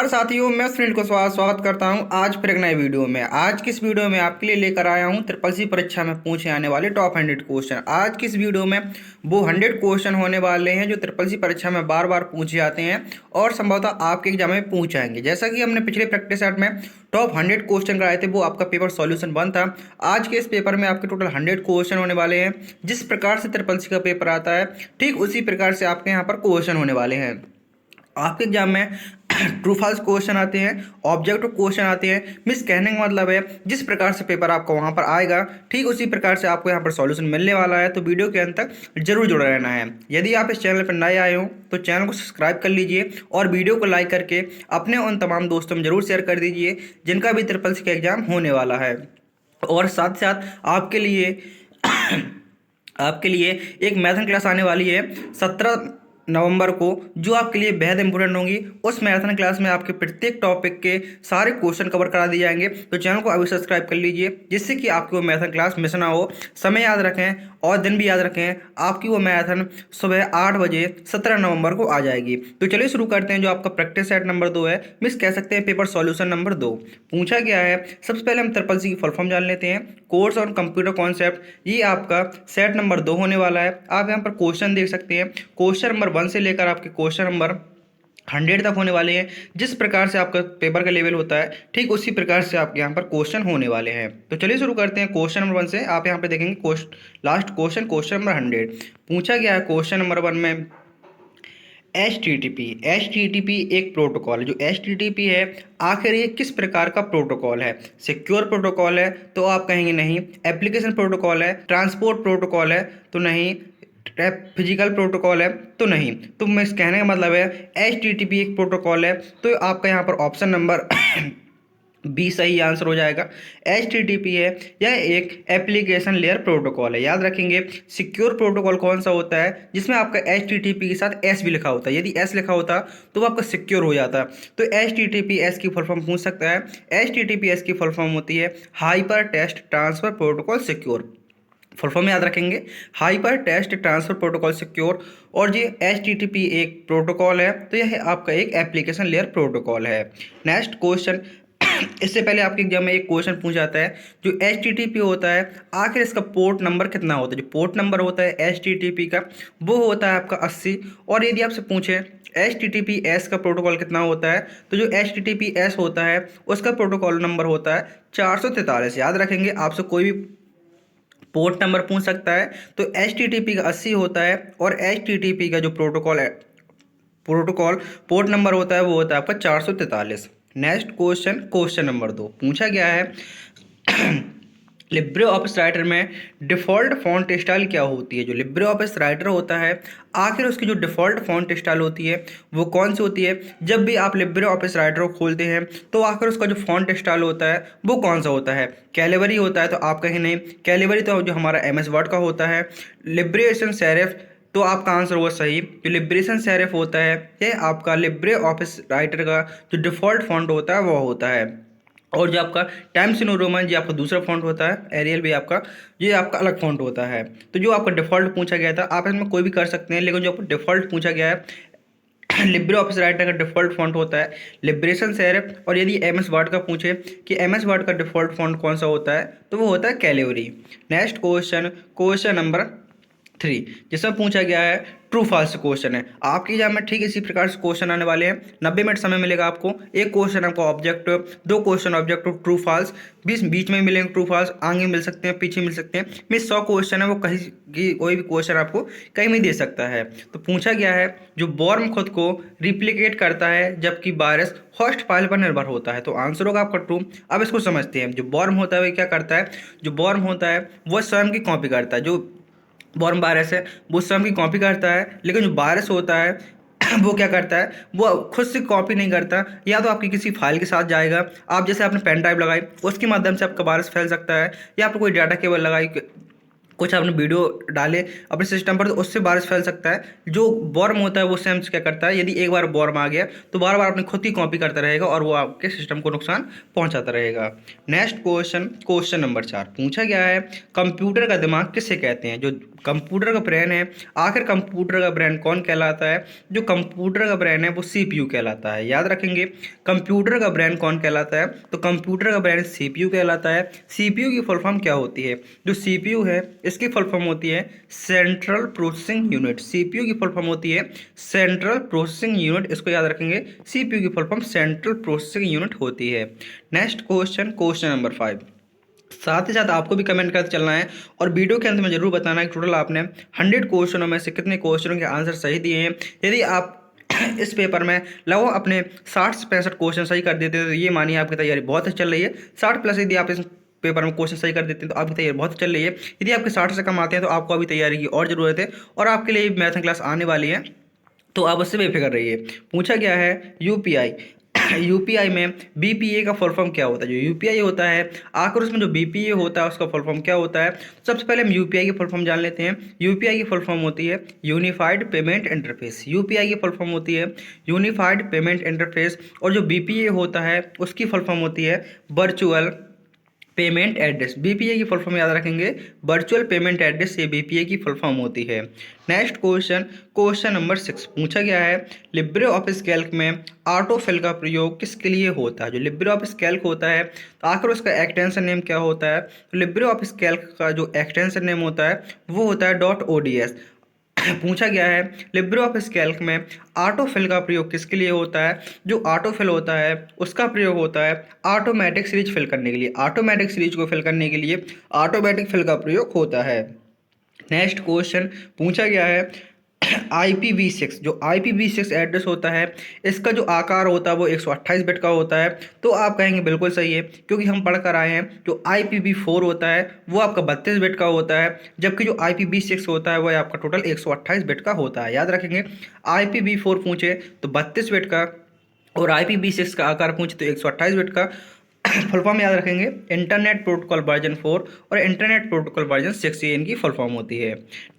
साथियों, मैं सुनील को स्वागत करता हूं आज फिर एक नए वीडियो में। आज की इस वीडियो में आपके लिए लेकर आया हूं ट्रिपल सी परीक्षा में पूछे आने वाले टॉप 100 क्वेश्चन। आज की इस वीडियो में वो 100 क्वेश्चन होने वाले हैं जो ट्रिपल सी परीक्षा में बार बार पूछे जाते हैं और संभवतः आपके एग्जाम में पूछ आएंगे। जैसा कि हमने पिछले प्रैक्टिस सेट में टॉप 100 क्वेश्चन कराए थे, वो आपका पेपर सॉल्यूशन 1 था। आज के इस पेपर में आपके टोटल 100 क्वेश्चन होने वाले हैं। जिस प्रकार से ट्रिपल सी का पेपर आता है, ठीक उसी प्रकार से आपके यहाँ पर क्वेश्चन होने वाले हैं। आपके एग्जाम में ट्रू फॉल्स क्वेश्चन आते हैं, ऑब्जेक्टिव क्वेश्चन आते हैं। मिस कहने का मतलब है जिस प्रकार से पेपर आपको वहां पर आएगा, ठीक उसी प्रकार से आपको यहां पर सॉल्यूशन मिलने वाला है। तो वीडियो के अंत तक जरूर जुड़ा रहना है। यदि आप इस चैनल पर नए आए हो तो चैनल को सब्सक्राइब कर लीजिए और वीडियो को लाइक करके अपने उन तमाम दोस्तों में जरूर शेयर कर दीजिए जिनका भी ट्रिपल सी का एग्जाम होने वाला है। और साथ साथ आपके लिए एक मैथन क्लास आने वाली है 17 नवंबर को, जो आपके लिए बेहद इंपॉर्टेंट होंगी। उस मैथन क्लास में आपके प्रत्येक टॉपिक के सारे क्वेश्चन कवर करा दिए जाएंगे। तो चैनल को अभी सब्सक्राइब कर लीजिए जिससे कि आपकी वो मैथन क्लास मिस ना हो। समय याद रखें और दिन भी याद रखें, आपकी वो मैथन सुबह 8 बजे 17 नवंबर को आ जाएगी। तो चलिए शुरू करते हैं। जो आपका प्रैक्टिस सेट नंबर 2 है, मिस कह सकते हैं पेपर सॉल्यूशन नंबर 2। पूछा गया है, सबसे पहले हम ट्रिपल सी की फुल फॉर्म जान लेते हैं। कोर्स ऑन कंप्यूटर कॉन्सेप्ट, ये आपका सेट नंबर 2 होने वाला है। आप यहाँ पर क्वेश्चन देख सकते हैं। क्वेश्चन नंबर 1 से लेकर आपके क्वेश्चन नंबर 100 तक होने वाले हैं। जिस प्रकार से आपका पेपर का लेवल होता है, ठीक उसी प्रकार से आपके यहाँ पर क्वेश्चन होने वाले हैं। तो चलिए शुरू करते हैं। क्वेश्चन नंबर 1 से आप यहाँ पे देखेंगे लास्ट क्वेश्चन नंबर 100। पूछा गया है क्वेश्चन नंबर 1 में एच टी टी पी एक प्रोटोकॉल है। जो एच है, आखिर ये किस प्रकार का प्रोटोकॉल है? सिक्योर प्रोटोकॉल है तो आप कहेंगे नहीं। एप्लीकेशन प्रोटोकॉल है, ट्रांसपोर्ट प्रोटोकॉल है तो नहीं, फिजिकल प्रोटोकॉल है तो नहीं। तो मैं इस कहने का मतलब है एच एक प्रोटोकॉल है, तो आपका यहाँ पर ऑप्शन नंबर बी सही आंसर हो जाएगा। एच है, यह एक एप्लीकेशन लेयर प्रोटोकॉल है। याद रखेंगे, सिक्योर प्रोटोकॉल कौन सा होता है जिसमें आपका एच के साथ एस भी लिखा होता है। यदि एस लिखा होता तो वो आपका सिक्योर हो जाता। तो एच की फुल फॉर्म पूछ सकता है। एच की फुल फॉर्म होती है hyper text transfer protocol secure. Full form याद रखेंगे, hyper text transfer protocol secure. और ये एच एक प्रोटोकॉल है, तो यह आपका एक एप्लीकेशन लेयर प्रोटोकॉल है। नेक्स्ट क्वेश्चन, इससे पहले आपके एग्जाम में एक क्वेश्चन पूछा जाता है, जो एच होता है, आखिर इसका पोर्ट नंबर कितना होता है? जो पोर्ट नंबर होता है एच का, वो होता है आपका 80। और यदि आपसे पूछे एच का प्रोटोकॉल कितना होता है, तो जो एच होता है उसका प्रोटोकॉल नंबर होता है 443। याद रखेंगे, आपसे कोई भी पोर्ट नंबर पूछ सकता है। तो एच का 80 होता है और एच का जो प्रोटोकॉल पोर्ट नंबर होता है वो होता है आपका 443। नेक्स्ट क्वेश्चन नंबर 2 पूछा गया है लिब्रे ऑफिस राइटर में डिफ़ॉल्ट फॉन्ट स्टाइल क्या होती है? जो लिब्रे ऑफिस राइटर होता है, आखिर उसकी जो डिफ़ॉल्ट फॉन्ट स्टाइल होती है वो कौन सी होती है? जब भी आप लिब्रे ऑफिस राइटर को खोलते हैं तो आखिर उसका जो फॉन्ट स्टाइल होता है वो कौन सा होता है? कैलिबरी होता है तो आप कहें नहीं, कैलिबरी तो जो हमारा MS वर्ड का होता है। लिब्रेशन सेरिफ, तो आपका आंसर होगा सही। जो लिब्रेशन सेरिफ होता है, यह आपका लिब्रे ऑफिस राइटर का जो डिफ़ॉल्ट फॉन्ट होता है वो होता है। और जो आपका टाइम्स न्यू रोमन, जो आपका दूसरा फॉन्ट होता है, एरियल भी आपका, ये आपका अलग फॉन्ट होता है। तो जो आपका डिफ़ॉल्ट पूछा गया था, आप इसमें कोई भी कर सकते हैं, लेकिन जो आपको डिफ़ॉल्ट पूछा गया है लिब्रे ऑफिस राइटर का डिफ़ॉल्ट फॉन्ट होता है लिब्रेशन सेरिफ। और यदि MS वर्ड का पूछे कि MS वर्ड का डिफ़ॉल्ट फॉन्ट कौन सा होता है, तो वो होता है कैलिबरी। नेक्स्ट क्वेश्चन नंबर 3, जिसमें पूछा गया है ट्रू फॉल्स क्वेश्चन है। आपके एग्जाम में ठीक इसी प्रकार से क्वेश्चन आने वाले हैं। 90 मिनट समय मिलेगा आपको। एक क्वेश्चन आपको objective, 2 question objective true false, बीच में मिलेंगे ट्रू फॉल्स, आगे मिल सकते हैं, पीछे मिल सकते हैं। में 100 क्वेश्चन है, वो कहीं की कोई भी क्वेश्चन आपको कहीं भी दे सकता है। तो पूछा गया है, जो वर्म खुद को रिप्लिकेट करता है जबकि वायरस होस्ट फाइल पर निर्भर होता है। तो आंसर होगा आपका ट्रू। अब इसको समझते हैं। जो वर्म होता है वो क्या करता है? जो वर्म होता है वो स्वयं की कॉपी करता है। जो वर्म वायरस है वो स्वयं की कॉपी करता है, लेकिन जो वायरस होता है वो क्या करता है? वो खुद से कॉपी नहीं करता। या तो आपकी किसी फाइल के साथ जाएगा, आप जैसे आपने पेन ड्राइव लगाई उसके माध्यम से आपका वायरस फैल सकता है, या आपने कोई डाटा केबल लगाई, कुछ आपने वीडियो डाले अपने सिस्टम पर, तो उससे वायरस फैल सकता है। जो वर्म होता है वो सेम क्या करता है, यदि एक बार वर्म आ गया तो बार बार अपनी खुद की कॉपी करता रहेगा और वो आपके सिस्टम को नुकसान पहुंचाता रहेगा। नेक्स्ट क्वेश्चन नंबर 4 पूछा गया है, कंप्यूटर का दिमाग किसे कहते हैं? जो कंप्यूटर का ब्रेन है, आखिर कंप्यूटर का ब्रेन कौन कहलाता है? जो कंप्यूटर का ब्रेन है वो सीपीयू कहलाता है। याद रखेंगे, कंप्यूटर का ब्रेन कौन कहलाता है? तो कंप्यूटर का ब्रेन सीपीयू कहलाता है। सीपीयू की फुल फॉर्म क्या होती है? जो सीपीयू है इसकी फुल फॉर्म होती है सेंट्रल प्रोसेसिंग यूनिट। सीपीयू की फुल फॉर्म होती है सेंट्रल प्रोसेसिंग यूनिट, इसको याद रखेंगे। सीपीयू की full form central processing unit होती है। Next question, question number 5। साथ ही साथ आपको भी कमेंट करते चलना है और वीडियो के अंत में जरूर बताना है कि टोटल आपने 100 क्वेश्चनों में से कितने क्वेश्चनों के आंसर सही दिए हैं। यदि आप इस पेपर में लगभग अपने 60 से 65 क्वेश्चन सही कर देते हैं तो ये मानिए आपकी तैयारी बहुत अच्छी चल रही है। 60 प्लस यदि आप इस पेपर में क्वेश्चन सही कर देते हैं तो आपकी तैयारी बहुत चल रही है। यदि आपके 60 से कम आते हैं तो आपको अभी तैयारी की और ज़रूरत है और आपके लिए मैथ क्लास आने वाली है, तो आप उससे बेफिक्र रहिए। पूछा गया है यूपीआई। यूपीआई में बीपीए का फुल फॉर्म क्या होता है? जो यूपीआई होता है आखिर उसमें जो बीपीए होता है उसका फुल फॉर्म क्या होता है? सबसे पहले हम यूपीआई की फुल फॉर्म जान लेते हैं। यूपीआई की फुल फॉर्म होती है यूनिफाइड पेमेंट इंटरफेस। यूपीआई की फुल फॉर्म होती है यूनिफाइड पेमेंट इंटरफेस। और जो बीपीए होता है उसकी फुल फॉर्म होती है वर्चुअल पेमेंट एड्रेस। बीपीए की फुल फॉर्म याद रखेंगे, वर्चुअल पेमेंट एड्रेस, ये बीपीए की फुल फॉर्म होती है। नेक्स्ट क्वेश्चन, क्वेश्चन नंबर 6 पूछा गया है लिब्रे ऑफिस कैल्क में ऑटोफिल का प्रयोग किसके लिए होता है? जो लिब्रे ऑफिस कैल्क होता है तो आखिर उसका एक्सटेंशन नेम क्या होता है? तो लिब्रे ऑफिस कैल्क का जो एक्सटेंशन नेम होता है वो होता है .ods। पूछा गया है लिब्रे ऑफिस कैल्क में ऑटोफिल का प्रयोग किसके लिए होता है? जो ऑटोफिल होता है उसका प्रयोग होता है ऑटोमेटिक सीरीज फिल करने के लिए। ऑटोमेटिक सीरीज को फिल करने के लिए ऑटोमेटिक फिल का प्रयोग होता है। नेक्स्ट क्वेश्चन पूछा गया है IPv6। जो IPv6 एड्रेस होता है इसका जो आकार होता है वो 128 बिट का होता है। तो आप कहेंगे बिल्कुल सही है, क्योंकि हम पढ़ कर आए हैं जो IPv4 होता है वो आपका 32 बिट का होता है, जबकि जो IPv6 होता है वह आपका टोटल 128 बिट का होता है। याद रखेंगे, IPv4 पूछे तो 32 बिट का और IPv6 का आकार पूछे तो 128 बिट का। फुल फॉर्म याद रखेंगे, इंटरनेट प्रोटोकॉल वर्जन 4 और इंटरनेट प्रोटोकॉल वर्जन 6, ये इनकी फुल फॉर्म होती है।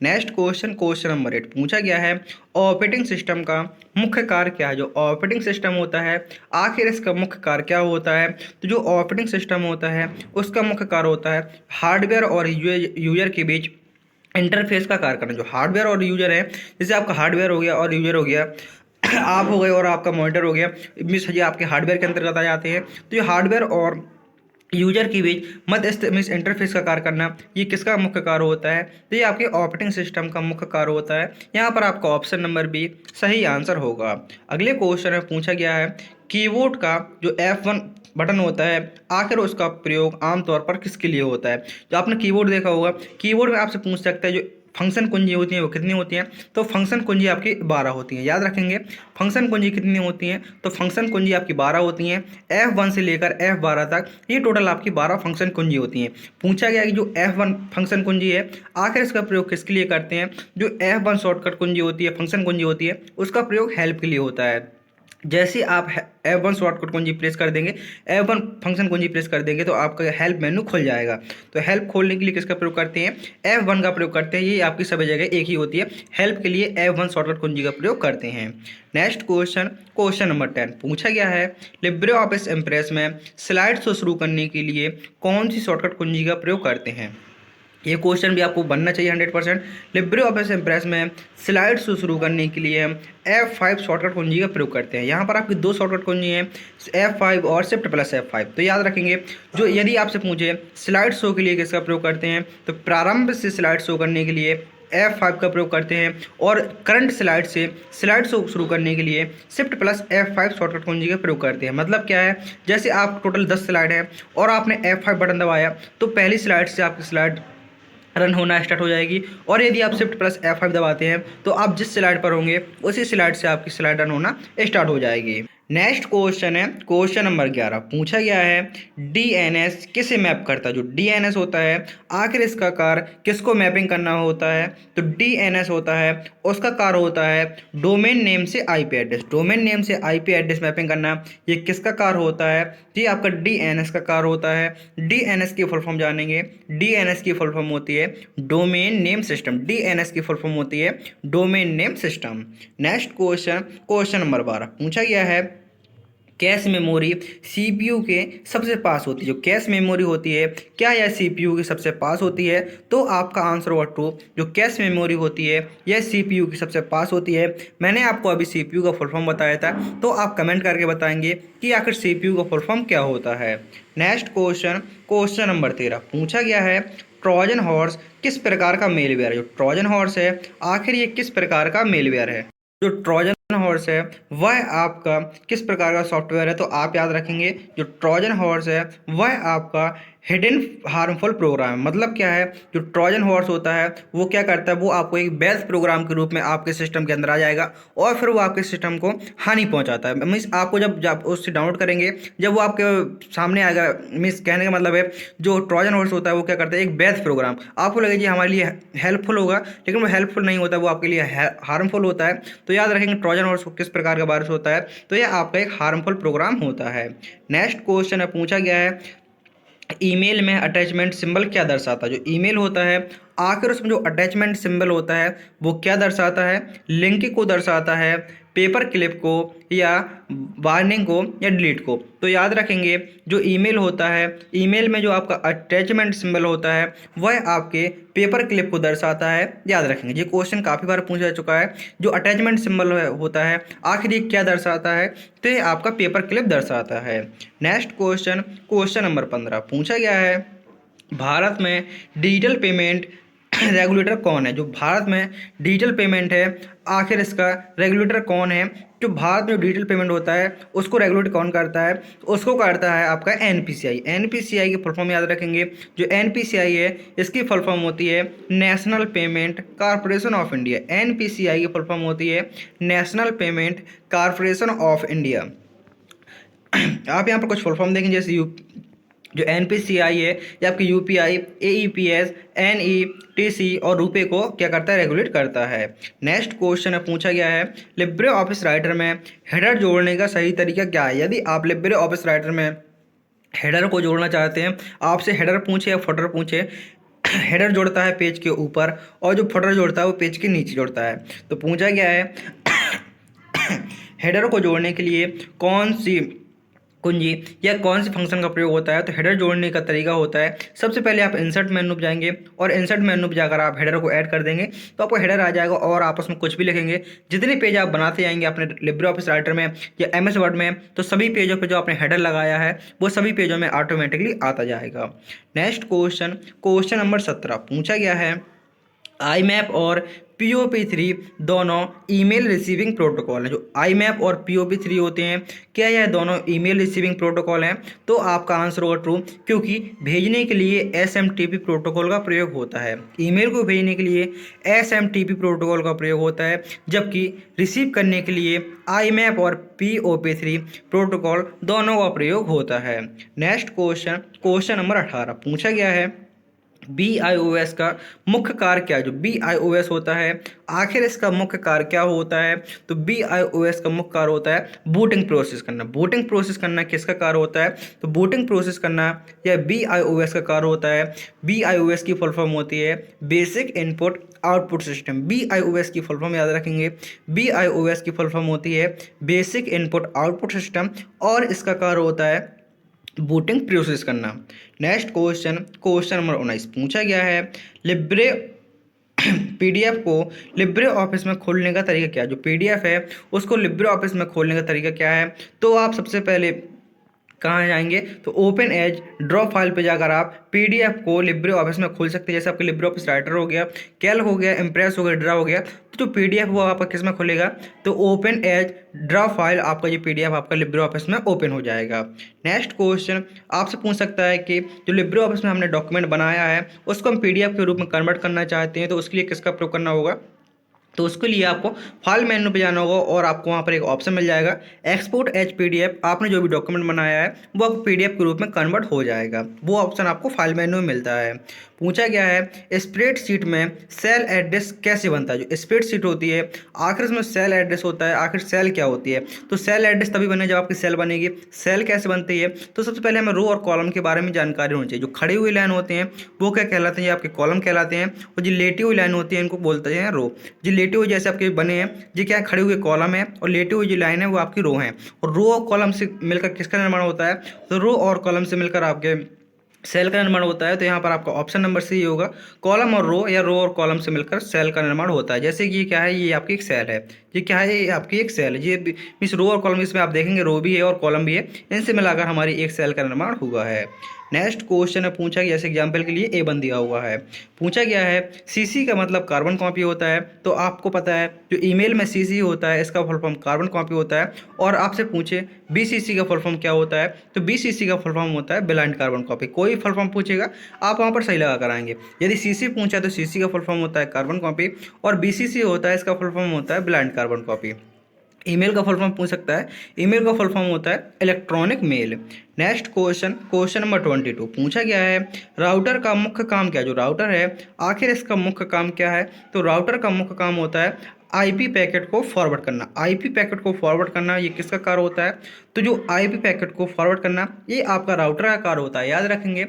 नेक्स्ट क्वेश्चन, क्वेश्चन नंबर 8 पूछा गया है ऑपरेटिंग सिस्टम का मुख्य कार्य क्या है? जो ऑपरेटिंग सिस्टम होता है आखिर इसका मुख्य कार्य क्या होता है? तो जो ऑपरेटिंग सिस्टम होता है उसका मुख्य कार्य होता है हार्डवेयर और यूजर के बीच इंटरफेस का कार्य करना। जो हार्डवेयर और यूजर है, जैसे आपका हार्डवेयर हो गया और यूजर हो गया, आप हो गए और आपका मॉनिटर हो गया, ये आपके हार्डवेयर के अंतर्गत आ जाते हैं। तो ये हार्डवेयर और यूजर के बीच मध्य इंटरफेस का कार्य करना, ये किसका मुख्य कार्य होता है? तो ये आपके ऑपरेटिंग सिस्टम का मुख्य कार्य होता है। यहाँ पर आपका ऑप्शन नंबर बी सही आंसर होगा। अगले क्वेश्चन में पूछा गया है कीबोर्ड का जो F1 बटन होता है आखिर उसका प्रयोग आमतौर पर किसके लिए होता है? जो आपने कीबोर्ड देखा होगा, कीबोर्ड में आपसे पूछ सकता है जो फंक्शन कुंजी होती हैं वो कितनी होती हैं? तो फंक्शन कुंजी आपकी 12 होती हैं। याद रखेंगे, फंक्शन कुंजी कितनी होती हैं? तो फंक्शन कुंजी आपकी 12 होती हैं। F1 से लेकर F12 तक ये टोटल आपकी 12 फंक्शन कुंजी होती हैं। पूछा गया कि जो F1 फंक्शन कुंजी है आखिर इसका प्रयोग किसके लिए करते हैं? जो F1 शॉर्टकट कुंजी होती है, फंक्शन कुंजी होती है, उसका प्रयोग हेल्प के लिए होता है। जैसे आप F1 शॉर्टकट कुंजी प्रेस कर देंगे, F1 फंक्शन कुंजी प्रेस कर देंगे तो आपका हेल्प मेनू खुल जाएगा। तो हेल्प खोलने के लिए किसका प्रयोग करते हैं? F1 का प्रयोग करते हैं। ये आपकी सभी जगह एक ही होती है, हेल्प के लिए F1 शॉर्टकट कुंजी का प्रयोग करते हैं। नेक्स्ट क्वेश्चन, क्वेश्चन नंबर 10 पूछा गया है लिब्रे ऑफिस इम्प्रेस में स्लाइड शो शुरू करने के लिए कौन सी शॉर्टकट कुंजी का प्रयोग करते हैं? ये क्वेश्चन भी आपको बनना चाहिए 100%। लिब्रे ऑफिस इम्प्रेस में स्लाइड शो शुरू करने के लिए हम F5 शॉर्टकट कुंजी का प्रयोग करते हैं। यहाँ पर आपकी दो शॉर्टकट कुंजी हैं, F5 और शिफ्ट प्लस F5। तो याद रखेंगे, जो यदि आपसे पूछे स्लाइड शो के लिए किसका प्रयोग करते हैं, तो प्रारंभ से स्लाइड शो करने के लिए F5 का प्रयोग करते हैं और करंट स्लाइड से स्लाइड शो शुरू करने के लिए शिफ्ट प्लस F5 शॉर्टकट कुंजी का प्रयोग करते हैं। मतलब क्या है, जैसे आप टोटल 10 स्लाइड हैं और आपने F5 बटन दबाया तो पहली स्लाइड से आपकी स्लाइड रन होना स्टार्ट हो जाएगी, और यदि आप शिफ्ट प्लस F5 दबाते हैं तो आप जिस स्लाइड पर होंगे उसी स्लाइड से आपकी स्लाइड रन होना स्टार्ट हो जाएगी। नेक्स्ट क्वेश्चन है क्वेश्चन नंबर 11 पूछा गया है DNS किसे मैप करता है? जो DNS होता है आखिर इसका कार्य किसको मैपिंग करना होता है? तो DNS होता है उसका कार्य होता है डोमेन नेम से IP एड्रेस। डोमेन नेम से IP एड्रेस मैपिंग करना, ये किसका कार्य होता है? ये आपका DNS का कार्य होता है। DNS की फुल फॉर्म जानेंगे, DNS की फुल फॉर्म होती है डोमेन नेम सिस्टम। DNS की फुल फॉर्म होती है domain name system. Next question, question number 12 पूछा गया है कैश मेमोरी सीपीयू के सबसे पास होती है। जो कैश मेमोरी होती है, क्या यह सीपीयू के सबसे पास होती है? तो आपका आंसर होगा ट्रू। जो कैश मेमोरी होती है यह सीपीयू की सबसे पास होती है। मैंने आपको अभी सीपीयू का फुल फॉर्म बताया था, तो आप कमेंट करके बताएंगे कि आखिर सीपीयू का फुल फॉर्म क्या होता है। नेक्स्ट क्वेश्चन, क्वेश्चन नंबर 13 पूछा गया है, ट्रोजन हॉर्स किस प्रकार का मेलवेयर है? जो ट्रोजन हॉर्स है आखिर ये किस प्रकार का मेलवेयर है? जो ट्रोजन हॉर्स है वह आपका किस प्रकार का सॉफ्टवेयर है? तो आप याद रखेंगे जो ट्रोजन हॉर्स है वह आपका हिडन हार्मफुल प्रोग्राम है। मतलब क्या है, जो ट्रोजन हॉर्स होता है वो क्या करता है, वो आपको एक बेस प्रोग्राम के रूप में आपके सिस्टम के अंदर आ जाएगा और फिर वो आपके सिस्टम को हानि पहुंचाता है। मीन्स आपको जब उससे डाउनलोड करेंगे, जब वो आपके सामने आएगा, मीन्स कहने का मतलब है जो ट्रोजन हॉर्स होता है वो क्या करता है, एक बेस प्रोग्राम आपको लगेगा जी हमारे लिए हेल्पफुल होगा, लेकिन वो हेल्पफुल नहीं होता, वो आपके लिए हार्मफुल होता है। तो याद रखेंगे ट्रोजन हॉर्स किस प्रकार का वायरस होता है, तो यह आपका एक हार्मफुल प्रोग्राम होता है। नेक्स्ट क्वेश्चन है, पूछा गया है ईमेल में अटैचमेंट सिंबल क्या दर्शाता है? जो ईमेल होता है आखिर उसमें जो अटैचमेंट सिंबल होता है वो क्या दर्शाता है? लिंक को दर्शाता है, पेपर क्लिप को, या वार्निंग को, या डिलीट को? तो याद रखेंगे जो ईमेल होता है, ईमेल में जो आपका अटैचमेंट सिंबल होता है वह आपके पेपर क्लिप को दर्शाता है। याद रखेंगे ये क्वेश्चन काफ़ी बार पूछा जा चुका है। जो अटैचमेंट सिंबल होता है आखिर ये क्या दर्शाता है? तो ये आपका पेपर क्लिप दर्शाता है। नेक्स्ट क्वेश्चन, क्वेश्चन नंबर 15 पूछा गया है, भारत में डिजिटल पेमेंट रेगुलेटर कौन है? जो भारत में डिजिटल पेमेंट है आखिर इसका रेगुलेटर कौन है? जो भारत में डिजिटल पेमेंट होता है उसको रेगुलेट कौन करता है? तो उसको करता है आपका एनपीसीआई। एनपीसीआई की फुल फॉर्म याद रखेंगे, जो एनपीसीआई है इसकी फुल फॉर्म होती है national payment corporation of India. NPCI की फुल फॉर्म होती है national payment corporation of India. आप यहाँ पर कुछ फुल फॉर्म देखेंगे, जैसे जो एनपीसीआई है ये आपकी यूपीआई, एईपीएस, एनईटीसी और रुपए को क्या करता है, रेगुलेट करता है। नेक्स्ट क्वेश्चन है, पूछा गया है लिब्रे ऑफिस राइटर में हेडर जोड़ने का सही तरीका क्या है? यदि आप लिब्रे ऑफिस राइटर में हेडर को जोड़ना चाहते हैं, आपसे हेडर पूछे या फुटर पूछे, हेडर जोड़ता है पेज के ऊपर और जो फुटर जोड़ता है वो पेज के नीचे जोड़ता है। तो पूछा गया है हेडर को जोड़ने के लिए कौन सी कुंजी या कौन से फंक्शन का प्रयोग होता है? तो हेडर जोड़ने का तरीका होता है, सबसे पहले आप इंसर्ट मेनू पे जाएंगे और इंसर्ट मेनू पे जाकर आप हेडर को ऐड कर देंगे तो आपको हेडर आ जाएगा और आप उसमें कुछ भी लिखेंगे। जितने पेज आप बनाते जाएंगे अपने लिब्रे ऑफिस राइटर में या एमएस वर्ड में, तो सभी पेजों पे जो आपने हेडर लगाया है वो सभी पेजों में ऑटोमेटिकली आता जाएगा। नेक्स्ट क्वेश्चन, क्वेश्चन नंबर 17 पूछा गया है आईमैप और POP3 दोनों ईमेल रिसीविंग प्रोटोकॉल हैं। जो आईमैप और POP3 होते हैं, क्या यह दोनों ईमेल रिसीविंग प्रोटोकॉल हैं? तो आपका आंसर होगा ट्रू, क्योंकि भेजने के लिए SMTP प्रोटोकॉल का प्रयोग होता है। ईमेल को भेजने के लिए SMTP प्रोटोकॉल का प्रयोग होता है, जबकि रिसीव करने के लिए आईमैप और POP3 प्रोटोकॉल दोनों का प्रयोग होता है। नेक्स्ट क्वेश्चन, क्वेश्चन नंबर 18 पूछा गया है BIOS का मुख्य कार्य क्या है? जो BIOS होता है आखिर इसका मुख्य कार्य क्या होता है? तो BIOS का मुख्य कार्य होता है बूटिंग प्रोसेस करना। बूटिंग प्रोसेस करना किसका कार्य होता है? तो बूटिंग प्रोसेस करना यह BIOS का कार्य होता है। BIOS की फुल फॉर्म होती है basic input output system. BIOS की फुल फॉर्म याद रखेंगे, BIOS की फुल फॉर्म होती है बेसिक इनपुट आउटपुट सिस्टम और इसका कार्य होता है बूटिंग प्रोसेस करना। नेक्स्ट क्वेश्चन, क्वेश्चन नंबर 19 पूछा गया है लिब्रे PDF को लिब्रे ऑफिस में खोलने का तरीका क्या है? जो PDF है उसको लिब्रे ऑफिस में खोलने का तरीका क्या है? तो आप सबसे पहले कहाँ जाएंगे, तो ओपन एज ड्रॉ फाइल पे जाकर आप PDF को लिब्रे ऑफिस में खोल सकते हैं। जैसे आपके लिब्रे ऑफिस राइटर हो गया, कैल्क हो गया, इम्प्रेस हो गया, ड्रा हो गया, तो जो PDF वो आपका किस में खुलेगा? तो ओपन एज ड्रॉ फाइल आपका ये PDF आपका लिब्रे ऑफिस में ओपन हो जाएगा। नेक्स्ट क्वेश्चन आपसे पूछ सकता है कि जो लिब्रे ऑफिस में हमने डॉक्यूमेंट बनाया है उसको हम PDF के रूप में कन्वर्ट करना चाहते हैं, तो उसके लिए किसका प्रयोग करना होगा? तो उसके लिए आपको फाइल मेन्यू पे जाना होगा और आपको वहाँ पर एक ऑप्शन मिल जाएगा एक्सपोर्ट एज PDF। आपने जो भी डॉक्यूमेंट बनाया है वो आपको PDF के रूप में कन्वर्ट हो जाएगा। वो ऑप्शन आपको फाइल मेन्यू में मिलता है। पूछा गया है स्प्रेडशीट में सेल एड्रेस कैसे बनता है? जो स्प्रेडशीट होती है आखिर उसमें सेल एड्रेस होता है। आखिर सेल क्या होती है? तो सेल एड्रेस तभी बने जब आपकी सेल बनेगी। सेल कैसे बनती है? तो सबसे पहले हमें रो और कॉलम के बारे में जानकारी होनी चाहिए। जो खड़ी हुई लाइन होते हैं वो क्या कहलाते हैं? ये आपके कॉलम कहलाते हैं और जो लेटी हुई लाइन होती है इनको बोलते हैं रो। जो लेटे हुए जैसे आपके बने हैं, ये क्या है, खड़े हुए कॉलम है, और लेटे हुए जो लाइन है वो आपकी रो है। और रो और कॉलम से मिलकर किसका निर्माण होता है, तो रो और कॉलम से मिलकर आपके सेल का निर्माण होता है। तो यहाँ पर आपका ऑप्शन नंबर सी होगा, कॉलम और रो, या रो और कॉलम से मिलकर सेल का निर्माण होता है। जैसे कि ये क्या है, ये आपकी एक सेल है, ये क्या है, ये आपकी एक सेल है। ये मीन्स रो और कॉलम, इसमें आप देखेंगे रो भी है और कॉलम भी है, इनसे मिलाकर हमारी एक सेल का निर्माण हुआ है। नेक्स्ट क्वेश्चन है, पूछा गया, जैसे एग्जाम्पल के लिए A1 दिया हुआ है, पूछा गया है CC का मतलब कार्बन कॉपी होता है। तो आपको पता है जो ईमेल में CC होता है इसका फुल फॉर्म कार्बन कॉपी होता है। और आपसे पूछे BCC का फुल फॉर्म क्या होता है, तो BCC का फुल फॉर्म होता है ब्लाइंड कार्बन कॉपी। कोई फुल फॉर्म पूछेगा आप वहाँ पर सही लगा कराएंगे। यदि CC पूछा तो CC का फुल फॉर्म होता है कार्बन कॉपी, और BCC होता है इसका फुल फॉर्म होता है ब्लाइंड कार्बन कॉपी। ईमेल का फुल फॉर्म पूछ सकता है, ईमेल का फुल फॉर्म होता है electronic mail. Next question, question number 22 पूछा गया है राउटर का मुख्य काम क्या है। जो राउटर है आखिर इसका मुख्य काम क्या है, तो राउटर का मुख्य काम होता है आईपी पैकेट को फॉरवर्ड करना। आईपी पैकेट को फॉरवर्ड करना ये किसका कार्य होता है, तो जो आईपी पैकेट को फॉरवर्ड करना ये आपका राउटर का कार्य होता है। याद रखेंगे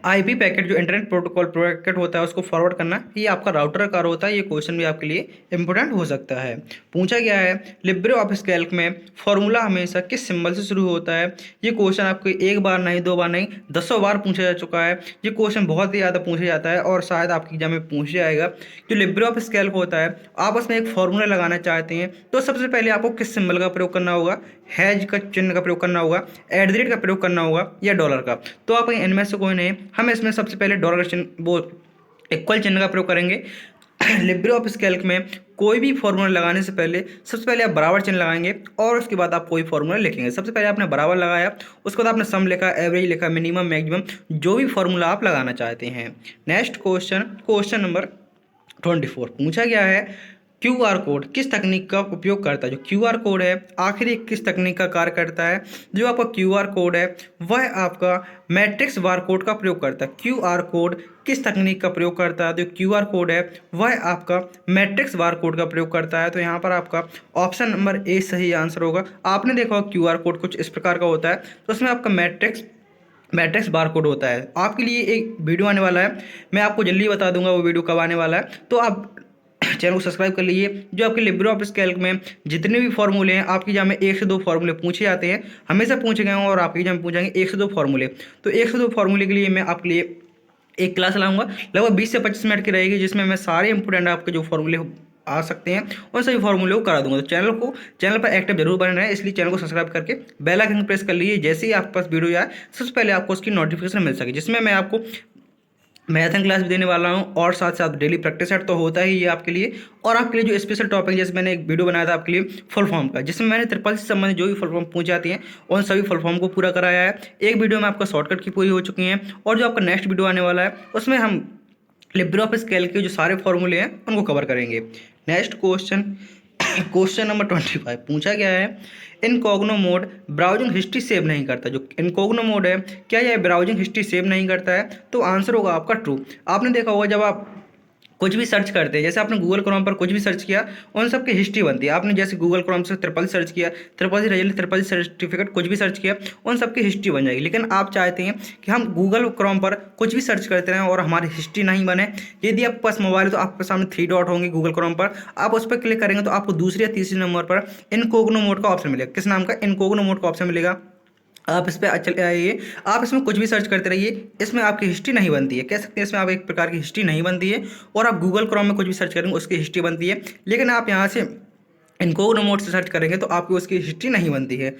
आईपी पैकेट जो इंटरनेट प्रोटोकॉल पैकेट होता है उसको फॉरवर्ड करना ये आपका राउटर का कार्य होता है। ये क्वेश्चन भी आपके लिए इंपॉर्टेंट हो सकता है। पूछा गया है लिब्रे ऑफिस कैल्क में फॉर्मूला हमेशा किस सिंबल से शुरू होता है। ये क्वेश्चन आपको एक बार नहीं, दो बार नहीं, 10 बार पूछा जा चुका है। ये क्वेश्चन बहुत ही ज़्यादा पूछा जाता है और शायद आपकी एग्जाम में पूछ जाएगा। जो लिब्रे ऑफिस कैल्क होता है आप उसमें एक फॉर्मूला लगाना चाहते हैं तो सबसे पहले आपको किस सिंबल का प्रयोग करना होगा, हैज का चिन्ह का प्रयोग करना होगा, @ का प्रयोग करना होगा, या डॉलर का। तो आप इनमें से कोई नहीं, हम इसमें सबसे पहले डॉलर का चिन्ह, वो इक्वल चिन्ह का प्रयोग करेंगे। लिब्रे ऑफिस कैल्क में कोई भी फॉर्मूला लगाने से पहले सबसे पहले आप बराबर चिन्ह लगाएंगे और उसके बाद आप कोई फॉर्मूला लिखेंगे। सबसे पहले आपने बराबर लगाया, उसके बाद आपने सम लिखा, एवरेज लिखा, मिनिमम, मैक्सिमम, जो भी फॉर्मूला आप लगाना चाहते हैं। नेक्स्ट क्वेश्चन, क्वेश्चन नंबर 24 पूछा गया है QR कोड किस तकनीक का उपयोग करता है। जो QR कोड है आखिर ये किस तकनीक का कार्य करता है। जो आपका QR कोड है वह आपका मैट्रिक्स बारकोड का प्रयोग करता है। QR कोड किस तकनीक का प्रयोग करता है, जो QR कोड है वह आपका मैट्रिक्स बारकोड का प्रयोग करता है। तो यहाँ पर आपका ऑप्शन नंबर A सही आंसर होगा। आपने देखा होगा QR कोड कुछ इस प्रकार का होता है, तो उसमें आपका मैट्रिक्स बारकोड होता है। आपके लिए एक वीडियो आने वाला है, मैं आपको जल्दी बता दूंगा वो वीडियो कब आने वाला है, तो आप चैनल को सब्सक्राइब कर लीजिए। जो आपके लिब्रे ऑफिस कैल्क में जितने भी फॉर्मूले हैं आपकी एग्जाम में 1 से 2 फॉर्मूले पूछे जाते हैं, हमेशा पूछे गए हैं और आपकी एग्जाम में पूछेंगे 1 से 2 फॉर्मूले। तो 1 से 2 फॉर्मूले के लिए मैं आपके लिए एक क्लास लाऊंगा, लगभग 20 से 25 मिनट की रहेगी, जिसमें मैं सारे इंपोर्टेंट आपके जो फॉर्मूले आ सकते हैं उन सभी फॉर्मूले को करा दूंगा। तो चैनल पर एक्टिव जरूर बने रहें, इसलिए चैनल को सब्सक्राइब करके बेल आइकन प्रेस कर लीजिए। जैसे ही आपके पास वीडियो आए सबसे पहले आपको उसकी नोटिफिकेशन मिल सके, जिसमें मैं आपको मैथन क्लास भी देने वाला हूँ और साथ साथ डेली प्रैक्टिस सेट तो होता ही है आपके लिए। और आपके लिए जो स्पेशल टॉपिक, जैसे मैंने एक वीडियो बनाया था आपके लिए फुल फॉर्म का, जिसमें मैंने ट्रिपल से संबंधित जो भी फुल फॉर्म पूछ जाती हैं उन सभी फुल फॉर्म को पूरा कराया है। एक वीडियो में आपका शॉर्टकट की पूरी हो चुकी हैं, और जो आपका नेक्स्ट वीडियो आने वाला है उसमें हम लिब्रे ऑफिस कैल्क के जो सारे फॉर्मूले हैं उनको कवर करेंगे। नेक्स्ट क्वेश्चन, क्वेश्चन नंबर 25 पूछा गया है इनकॉग्नो मोड ब्राउजिंग हिस्ट्री सेव नहीं करता। जो इनकॉग्नो मोड है क्या यह ब्राउजिंग हिस्ट्री सेव नहीं करता है, तो आंसर होगा आपका ट्रू। आपने देखा होगा जब आप कुछ भी सर्च करते हैं, जैसे आपने गूगल क्रोम पर कुछ भी सर्च किया उन सब की हिस्ट्री बनती है। आपने जैसे गूगल क्रोम से ट्रिपल सर्च किया, ट्रिपल रिजल्ट, ट्रिपल सर्टिफिकेट, कुछ भी सर्च किया उन सब की हिस्ट्री बन जाएगी। लेकिन आप चाहते हैं कि हम गूगल क्रोम पर कुछ भी सर्च करते रहें और हमारी हिस्ट्री नहीं बने। यदि आपके पास मोबाइल है तो आपके सामने 3 डॉट होंगे गूगल क्रोम पर, आप उस पर क्लिक करेंगे तो आपको दूसरे या तीसरे नंबर पर इनकॉग्नो मोड का ऑप्शन मिलेगा। किस नाम का, इनकॉग्नो मोड का ऑप्शन मिलेगा। आप इस पर चले आइए, आप इसमें कुछ भी सर्च करते रहिए, इसमें आपकी हिस्ट्री नहीं बनती है। कह सकते हैं इसमें आप एक प्रकार की हिस्ट्री नहीं बनती है, और आप गूगल क्रोम में कुछ भी सर्च करेंगे उसकी हिस्ट्री बनती है। लेकिन आप यहाँ से इनकॉग्नो मोड से सर्च करेंगे तो आपकी उसकी हिस्ट्री नहीं बनती है।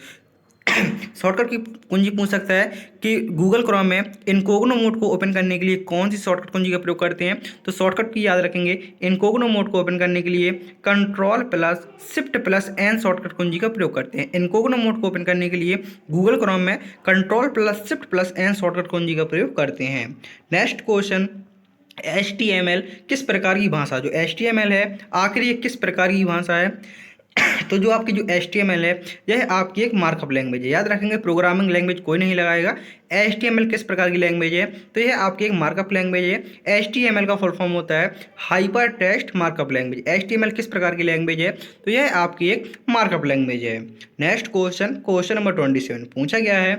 शॉर्टकट की कुंजी पूछ सकता है कि गूगल क्रोम में इनकॉग्नो मोड को ओपन करने के लिए कौन सी शॉर्टकट कुंजी का प्रयोग करते हैं, तो शॉर्टकट की याद रखेंगे। इनकॉग्नो मोड को ओपन करने के लिए Ctrl+Shift+N शॉर्टकट कुंजी का प्रयोग करते हैं। इनकॉग्नो मोड को ओपन करने के लिए गूगल क्रोम में Ctrl+Shift+N शॉर्टकट कुंजी का प्रयोग करते हैं। नेक्स्ट क्वेश्चन, HTML किस प्रकार की भाषा। जो HTML है आखिर ये किस प्रकार की भाषा है, तो जो आपकी जो HTML है यह आपकी एक मार्कअप लैंग्वेज है। याद रखेंगे प्रोग्रामिंग लैंग्वेज कोई नहीं लगाएगा। HTML किस प्रकार की लैंग्वेज है, तो यह आपकी एक मार्कअप लैंग्वेज है। HTML का फुल फॉर्म होता है hyper text markup language. HTML किस प्रकार की लैंग्वेज है, तो यह आपकी एक मार्कअप लैंग्वेज है। नेक्स्ट क्वेश्चन, क्वेश्चन नंबर 27 पूछा गया है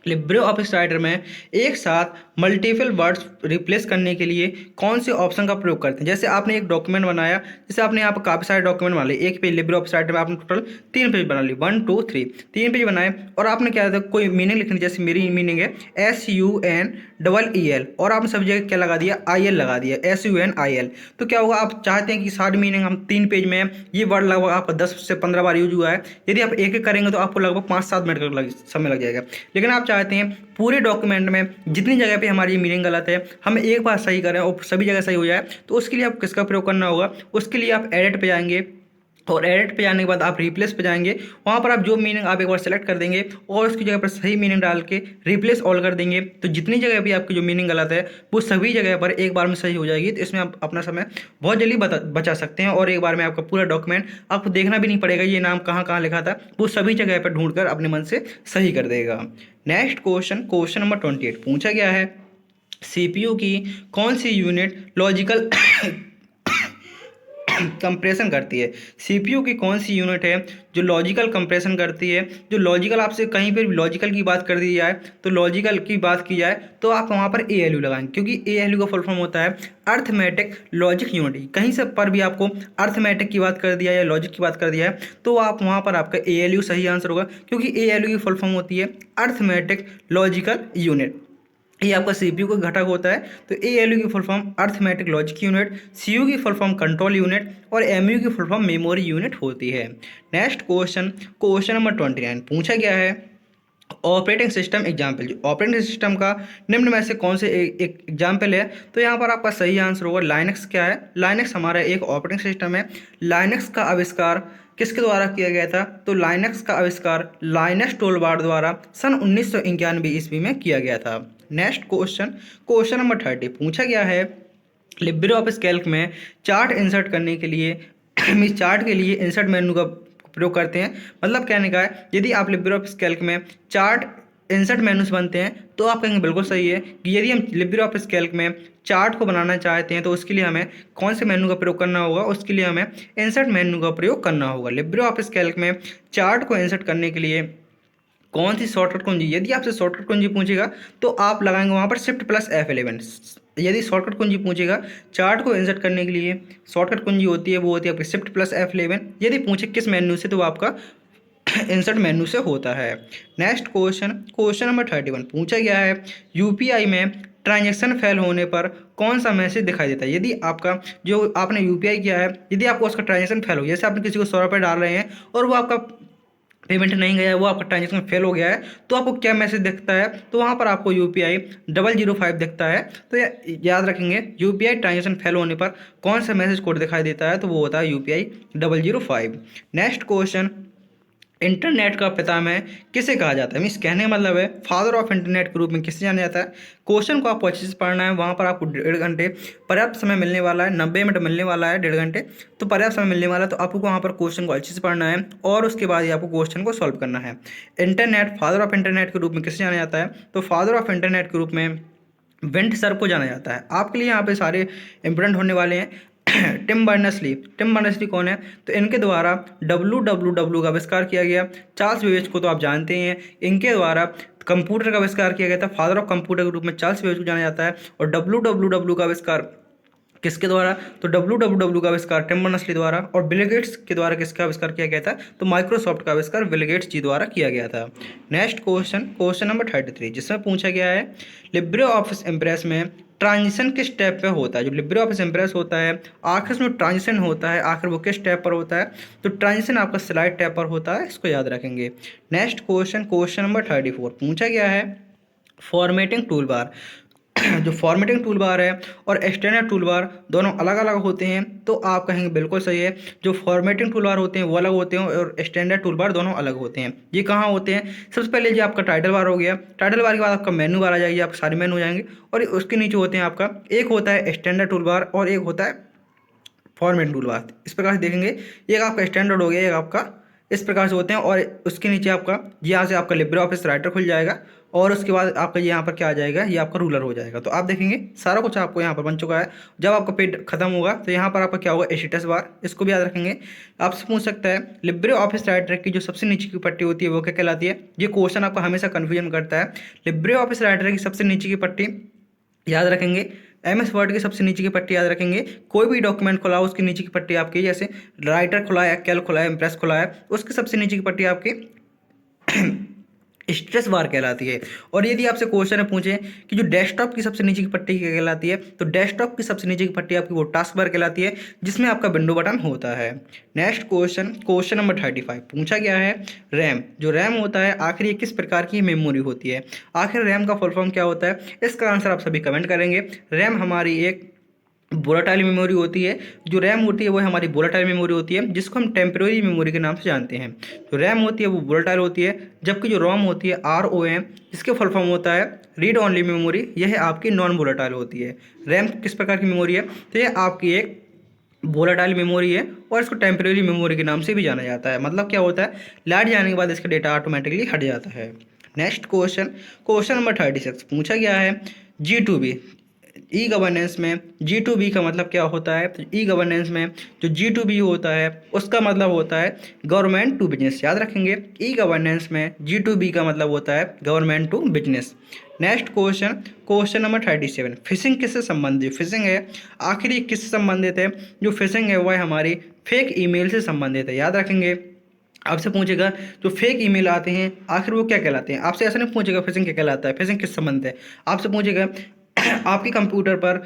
लिब्रे ऑफिस राइटर में एक साथ मल्टीपल वर्ड्स रिप्लेस करने के लिए कौन से ऑप्शन का प्रयोग करते हैं। जैसे आपने एक डॉक्यूमेंट बनाया, जैसे आपने यहाँ पर काफ़ी सारे डॉक्यूमेंट बना लिए, एक पेज लिब्रे ऑफिस राइटर में आपने टोटल 3 पेज बना लिए, 1 2 3 3 पेज बनाए, और आपने क्या था कोई मीनिंग लिखनी, जैसे मेरी मीनिंग है SUNEEL, और आपने सब जगह क्या लगा दिया, IL लगा दिया, SUNIL। तो क्या होगा, आप चाहते हैं कि सारी मीनिंग हम 3 पेज में है, ये वर्ड लगभग आपका 10 से 15 बार यूज हुआ है, यदि आप एक एक करेंगे तो आपको लगभग 5-7 मिनट का समय लग जाएगा। लेकिन आप चाहते हैं पूरे डॉक्यूमेंट में जितनी जगह पे हमारी मीनिंग गलत है हम एक बार सही करें और सभी जगह सही हो जाए, तो उसके लिए आप किसका प्रयोग करना होगा, उसके लिए आप एडिट पे जाएंगे, और एडिट पे जाने के बाद आप रिप्लेस पे जाएंगे, वहाँ पर आप जो मीनिंग आप एक बार सेलेक्ट कर देंगे और उसकी जगह पर सही मीनिंग डाल के रिप्लेस ऑल कर देंगे, तो जितनी जगह भी आपकी जो मीनिंग गलत है वो सभी जगह पर एक बार में सही हो जाएगी। तो इसमें आप अपना समय बहुत जल्दी बचा सकते हैं, और एक बार में आपका पूरा डॉक्यूमेंट आपको देखना भी नहीं पड़ेगा ये नाम कहाँ कहाँ लिखा था, वो सभी जगह पर ढूंढ कर अपने मन से सही कर देगा। नेक्स्ट क्वेश्चन, क्वेश्चन नंबर 28 पूछा गया है, CPU की कौन सी यूनिट लॉजिकल कंप्रेशन करती है। CPU की कौन सी यूनिट है जो लॉजिकल कंप्रेशन करती है। जो लॉजिकल, आपसे कहीं पर भी लॉजिकल की बात कर दी जाए, तो लॉजिकल की बात की जाए तो आप वहाँ पर ALU लगाएंगे, क्योंकि ALU का फुल फॉर्म होता है अर्थमेटिक लॉजिक यूनिट। कहीं से पर भी आपको अर्थमेटिक की बात कर दिया या लॉजिक की बात कर दिया है तो आप वहाँ पर आपका ALU सही आंसर होगा, क्योंकि ALU की फुल फॉर्म होती है अर्थमेटिक लॉजिकल यूनिट। ये आपका CPU का घटक होता है। तो ALU की full form arithmetic logic unit, CU की फुल फॉर्म कंट्रोल यूनिट, और MU की फुल फॉर्म मेमोरी यूनिट होती है। नेक्स्ट क्वेश्चन, क्वेश्चन नंबर 29 पूछा गया है, ऑपरेटिंग सिस्टम एग्जाम्पल। जो ऑपरेटिंग सिस्टम का निम्न में से कौन से एक एग्जाम्पल है, तो यहाँ पर आपका सही आंसर होगा लाइनक्स। क्या है, लाइनक्स हमारा एक ऑपरेटिंग सिस्टम है। लाइनक्स का आविष्कार किसके द्वारा किया गया था, तो लाइनक्स का आविष्कार लाइनक्स टोलबार्ड द्वारा सन 1991 ईस्वी में किया गया था। नेक्स्ट क्वेश्चन, क्वेश्चन नंबर 30 पूछा गया है, लिब्रे ऑफिस कैल्क में चार्ट इंसर्ट करने के लिए हम इस चार्ट के लिए इंसर्ट मेन्यू का प्रयोग करते हैं। मतलब कहने का है, यदि आप लिब्रे ऑफिस कैल्क में चार्ट इंसर्ट मेन्यूज बनते हैं तो आप कहेंगे बिल्कुल सही है कि यदि हम लिब्रे ऑफिस कैल्क में चार्ट को बनाना चाहते हैं तो उसके लिए हमें कौन से मेन्यू का प्रयोग करना होगा, उसके लिए हमें इंसर्ट मेन्यू का प्रयोग करना होगा। लिब्रे ऑफिस कैल्क में चार्ट को इंसर्ट करने के लिए कौन सी शॉर्टकट कुंजी, यदि आपसे शॉर्टकट कुंजी पूछेगा तो आप लगाएंगे वहाँ पर Shift+F11। यदि शॉर्टकट कुंजी पूछेगा चार्ट को इंसर्ट करने के लिए, शॉर्टकट कुंजी होती है वो होती है आपकी Shift+F11। यदि पूछे किस मेन्यू से, तो वो आपका इंसर्ट मेन्यू से होता है। नेक्स्ट क्वेश्चन, क्वेश्चन नंबर 31 पूछा गया है, UPI में ट्रांजैक्शन फेल होने पर कौन सा मैसेज दिखाई देता है। यदि आपका जो आपने UPI किया है, यदि आपको उसका ट्रांजैक्शन फेल हो, जैसे आपने किसी को 100 रुपये डाल रहे हैं और वो आपका पेमेंट नहीं गया है, वो आपका ट्रांजेक्शन फेल हो गया है, तो आपको क्या मैसेज दिखता है, तो वहाँ पर आपको UPI 005 दिखता है। तो याद रखेंगे UPI ट्रांजेक्शन फेल होने पर कौन सा मैसेज कोड दिखाई देता है, तो वो होता है UPI 005। नेक्स्ट क्वेश्चन, इंटरनेट का पितामह किसे कहा जाता है। मीन्स कहने का मतलब है फादर ऑफ इंटरनेट के रूप में किसे जाना जाता है। क्वेश्चन को आपको अच्छे से पढ़ना है, वहाँ पर आपको 1.5 घंटे पर्याप्त समय मिलने वाला है, 90 मिनट मिलने वाला है, 1.5 घंटे तो पर्याप्त समय मिलने वाला है। तो आपको वहाँ पर क्वेश्चन को अच्छे से पढ़ना है और उसके बाद ही आपको क्वेश्चन को सॉल्व करना है। इंटरनेट फादर ऑफ इंटरनेट के रूप में किसे जाना जाता है, तो फादर ऑफ इंटरनेट के रूप में विंट सर को जाना जाता है। आपके लिए यहाँ पे सारे इंपॉर्टेंट होने वाले हैं। टिम बर्नर्स ली कौन है, तो इनके द्वारा WWW का आविष्कार किया गया। चार्ल्स बेबेज को तो आप जानते हैं, इनके द्वारा कंप्यूटर का आविष्कार किया गया था। फादर ऑफ कंप्यूटर के रूप में चार्ल्स बेबेज को जाना जाता है। और WWW का आविष्कार किसके द्वारा, तो WWW का आविष्कार टिम बर्नर्स-ली द्वारा। और बिल गेट्स के द्वारा किसका आविष्कार किया गया था, तो माइक्रोसॉफ्ट का आविष्कार बिल गेट्स जी द्वारा किया गया था। नेक्स्ट क्वेश्चन, क्वेश्चन नंबर 33 जिसमें पूछा गया है, लिब्रे ऑफिस इम्प्रेस में ट्रांजिशन किस स्टेप पे होता है। जो लिब्रे ऑफिस इम्प्रेस होता है आखिर उसमें ट्रांजिशन होता है, आखिर वो किस स्टेप पर होता है, तो ट्रांजिशन आपका स्लाइड टैब पर होता है, इसको याद रखेंगे। नेक्स्ट क्वेश्चन, क्वेश्चन नंबर 34 पूछा गया है, फॉर्मेटिंग टूल बार। जो फॉर्मेटिंग टूल बार है और स्टैंडर्ड टूल बार दोनों अलग अलग होते हैं, तो आप कहेंगे बिल्कुल सही है। जो फॉर्मेटिंग टूल बार होते हैं वो अलग होते हैं और स्टैंडर्ड टूल बार दोनों अलग होते हैं। ये कहाँ होते हैं, सबसे पहले जो आपका टाइटल बार हो गया, टाइटल बार के बाद आपका मेनू बार आ जाएगी, आप सारे मेनू हो जाएंगे। और उसके नीचे होते हैं आपका, एक होता है स्टैंडर्ड टूल बार और एक होता है फॉर्मेट टूल बार। इस प्रकार से देखेंगे, एक आपका स्टैंडर्ड हो गया, एक आपका इस प्रकार से होते हैं। और उसके नीचे आपका यहाँ से आपका लिब्रे ऑफिस राइटर खुल जाएगा और उसके बाद आपका यहाँ पर क्या आ जाएगा, ये आपका रूलर हो जाएगा। तो आप देखेंगे सारा कुछ आपको यहाँ पर बन चुका है। जब आपका पेज खत्म होगा तो यहाँ पर आपका क्या होगा, स्टेटस बार, इसको भी याद रखेंगे। आपसे पूछ सकता है लिब्रे ऑफिस राइटर की जो सबसे नीचे की पट्टी होती है वो क्या कहलाती है। ये क्वेश्चन आपको हमेशा कन्फ्यूजन करता है। लिब्रे ऑफिस राइटर की सबसे नीचे की पट्टी याद रखेंगे, एमएस वर्ड की सबसे नीचे की पट्टी याद रखेंगे। कोई भी डॉक्यूमेंट खुला हो उसकी नीचे की पट्टी आपकी, जैसे राइटर खुला है, एक्सेल खुला है, इम्प्रेस खुला है, उसकी सबसे नीचे की पट्टी आपकी स्ट्रेस बार कहलाती है। और यदि आपसे क्वेश्चन पूछे कि जो डेस्कटॉप की सबसे नीचे की पट्टी क्या कहलाती है, तो डेस्कटॉप की सबसे नीचे की पट्टी आपकी वो टास्क बार कहलाती है, जिसमें आपका विंडो बटन होता है। नेक्स्ट क्वेश्चन, क्वेश्चन नंबर 35 पूछा गया है रैम। जो रैम होता है आखिर ये किस प्रकार की मेमोरी होती है। आखिर रैम का फुल फॉर्म क्या होता है, इसका आंसर आप सभी कमेंट करेंगे। रैम हमारी एक वोलाटाइल मेमोरी होती है। जो रैम होती है वो हमारी वोलाटाइल मेमोरी होती है, जिसको हम टेम्परेरी मेमोरी के नाम से जानते हैं। जो रैम होती है वो वोलाटाइल होती है, जबकि जो रोम होती है ROM, जिसके फुल फॉर्म होता है रीड ओनली मेमोरी, यह आपकी नॉन वोलाटाइल होती है। रैम किस प्रकार की मेमोरी है, तो यह आपकी एक वोलाटाइल मेमोरी है और इसको टेम्परेरी मेमोरी के नाम से भी जाना जाता है। मतलब क्या होता है, लाइट जाने के बाद इसका डेटा ऑटोमेटिकली हट जाता है। नेक्स्ट क्वेश्चन, क्वेश्चन नंबर 36 पूछा गया है G2B। ई गवर्नेंस में G2B का मतलब क्या होता है, तो ई गवर्नेंस में जो G2B होता है उसका मतलब होता है गवर्नमेंट टू बिजनेस। याद रखेंगे, ई गवर्नेंस में G2B का मतलब होता है government to business. Next question, question number 37 phishing किससे संबंधित। फिशिंग है आखिर ये किससे संबंधित है, जो फिशिंग है वह हमारी फेक ईमेल से संबंधित है। याद रखेंगे, आपसे पूछेगा जो फेक ईमेल आते हैं आखिर वो क्या कहलाते हैं। आपसे ऐसा नहीं पूछेगा फिशिंग क्या कहलाता है, फिशिंग किस संबंध है। आपसे पूछेगा आपके कंप्यूटर पर,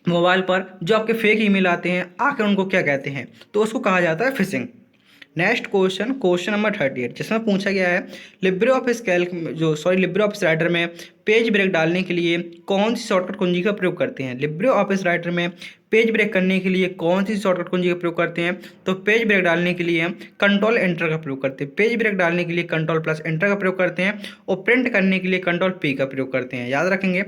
मोबाइल पर जो आपके फेक ईमेल आते हैं आखिर उनको क्या कहते हैं, तो उसको कहा जाता है fishing. Next question, question number 38 जिसमें पूछा गया है Libre office Calc Libre office writer में पेज ब्रेक डालने के लिए कौन सी शॉर्टकट कुंजी का प्रयोग करते हैं। लिब्रे ऑफिस राइटर में पेज ब्रेक करने के लिए कौन सी शॉर्टकट कुंजी का प्रयोग करते हैं, तो पेज ब्रेक डालने के लिए हम कंट्रोल एंटर का प्रयोग करते हैं। पेज ब्रेक डालने के लिए कंट्रोल प्लस एंटर का प्रयोग करते हैं और प्रिंट करने के लिए कंट्रोल P का प्रयोग करते हैं। याद रखेंगे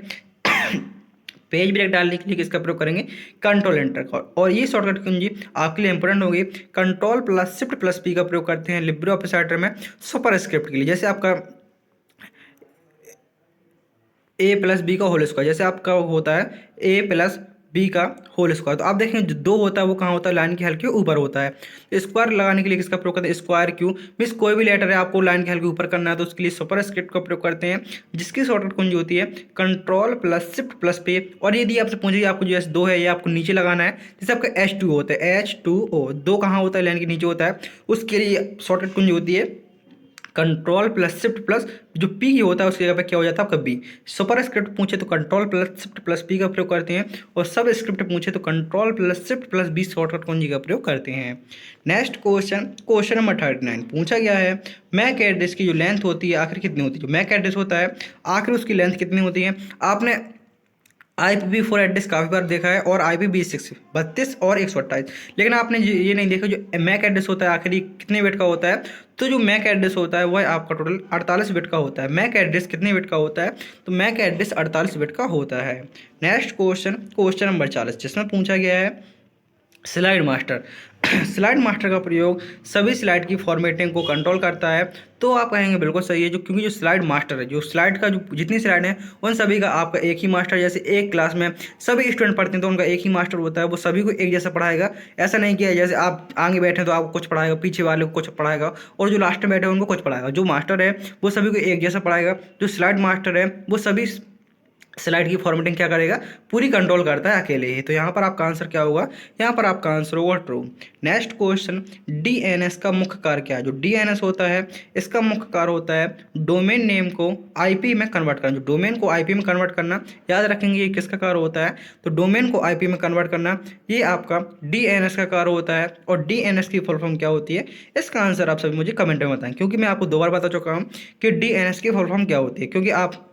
पेज ब्रेक डालने के लिए किसका प्रयोग करेंगे, कंट्रोल एंटर का। और ये शॉर्टकट कुंजी आपके लिए इंपॉर्टेंट होगी, control plus shift plus P का प्रयोग करते हैं लिब्रे ऑफिस राइटर में सुपर स्क्रिप्ट के लिए। जैसे आपका A प्लस बी का होल स्क्वायर, जैसे आपका होता है A प्लस बी का होल स्क्वायर, तो आप देखेंगे जो 2 होता है वो कहाँ होता है, लाइन के हल्के ऊपर होता है। स्क्वायर लगाने के लिए किसका प्रयोग करते हैं, स्क्वायर क्यू। मीन्स कोई भी लेटर है आपको लाइन के हल्के ऊपर करना है तो उसके लिए सुपर स्क्रिप्ट का प्रयोग करते हैं, जिसकी शॉर्टकट कुंजी होती है control plus shift plus P। और यदि आपसे पूछिए आपको जो S2 है ये आपको नीचे लगाना है, जैसे आपका H2 होता है, H2O 2 कहाँ होता है, लाइन के नीचे होता है, उसके लिए शॉर्टकट कुंजी होती है कंट्रोल प्लस शिफ्ट प्लस जो P की होता है उसकी जगह पे क्या हो जाता है आपका B। सुपर स्क्रिप्ट पूछे तो control plus shift plus P का प्रयोग करते हैं, और सब स्क्रिप्ट पूछे तो control plus shift plus B shortcut कुंजी का प्रयोग करते हैं। नेक्स्ट क्वेश्चन, क्वेश्चन नंबर 39 पूछा गया है मैक एड्रेस की जो लेंथ होती है आखिर कितनी होती है। जो मैक एड्रेस होता है आखिर उसकी लेंथ कितनी होती है। आपने IPv4 एड्रेस काफ़ी बार देखा है और IPv6 32 और 128, लेकिन आपने ये नहीं देखा जो मैक एड्रेस होता है आखिर ये कितने बिट का होता है। तो जो मैक एड्रेस होता है वह आपका टोटल 48 बिट का होता है। मैक एड्रेस कितने बिट का होता है, तो मैक एड्रेस 48 बिट का होता है। नेक्स्ट क्वेश्चन, क्वेश्चन नंबर 40 जिसमें पूछा गया है स्लाइड मास्टर। स्लाइड मास्टर का प्रयोग सभी स्लाइड की फॉर्मेटिंग को कंट्रोल करता है। तो आप कहेंगे बिल्कुल सही है, जो क्योंकि जो स्लाइड मास्टर है, जो स्लाइड का जो जितनी स्लाइड है उन सभी का आपका एक ही मास्टर, जैसे एक क्लास में सभी स्टूडेंट पढ़ते हैं तो उनका एक ही मास्टर होता है, वो सभी को एक जैसा पढ़ाएगा। ऐसा नहीं किया जैसे आप आगे बैठे तो आपको कुछ पढ़ाएगा, पीछे वाले को कुछ पढ़ाएगा और जो लास्ट में बैठे उनको कुछ पढ़ाएगा। जो मास्टर है वो सभी को एक जैसा पढ़ाएगा। जो स्लाइड मास्टर है वो सभी स्लाइड की फॉर्मेटिंग क्या करेगा, पूरी कंट्रोल करता है अकेले ही। तो यहाँ पर आपका आंसर क्या होगा, यहाँ पर आपका आंसर होगा ट्रू। नेक्स्ट क्वेश्चन, DNS का मुख्य कार्य क्या है। जो DNS होता है इसका मुख्य कार्य होता है डोमेन नेम को IP में कन्वर्ट करना। जो डोमेन को IP में कन्वर्ट करना, याद रखेंगे ये किसका कार्य होता है, तो डोमेन को IP में कन्वर्ट करना ये आपका DNS का कार्य होता है। और DNS की फुल फॉर्म क्या होती है, इसका आंसर आप सभी मुझे कमेंट में बताएं, क्योंकि मैं आपको 2 बार बता चुका हूँ कि DNS की फुल फॉर्म क्या होती है। क्योंकि आप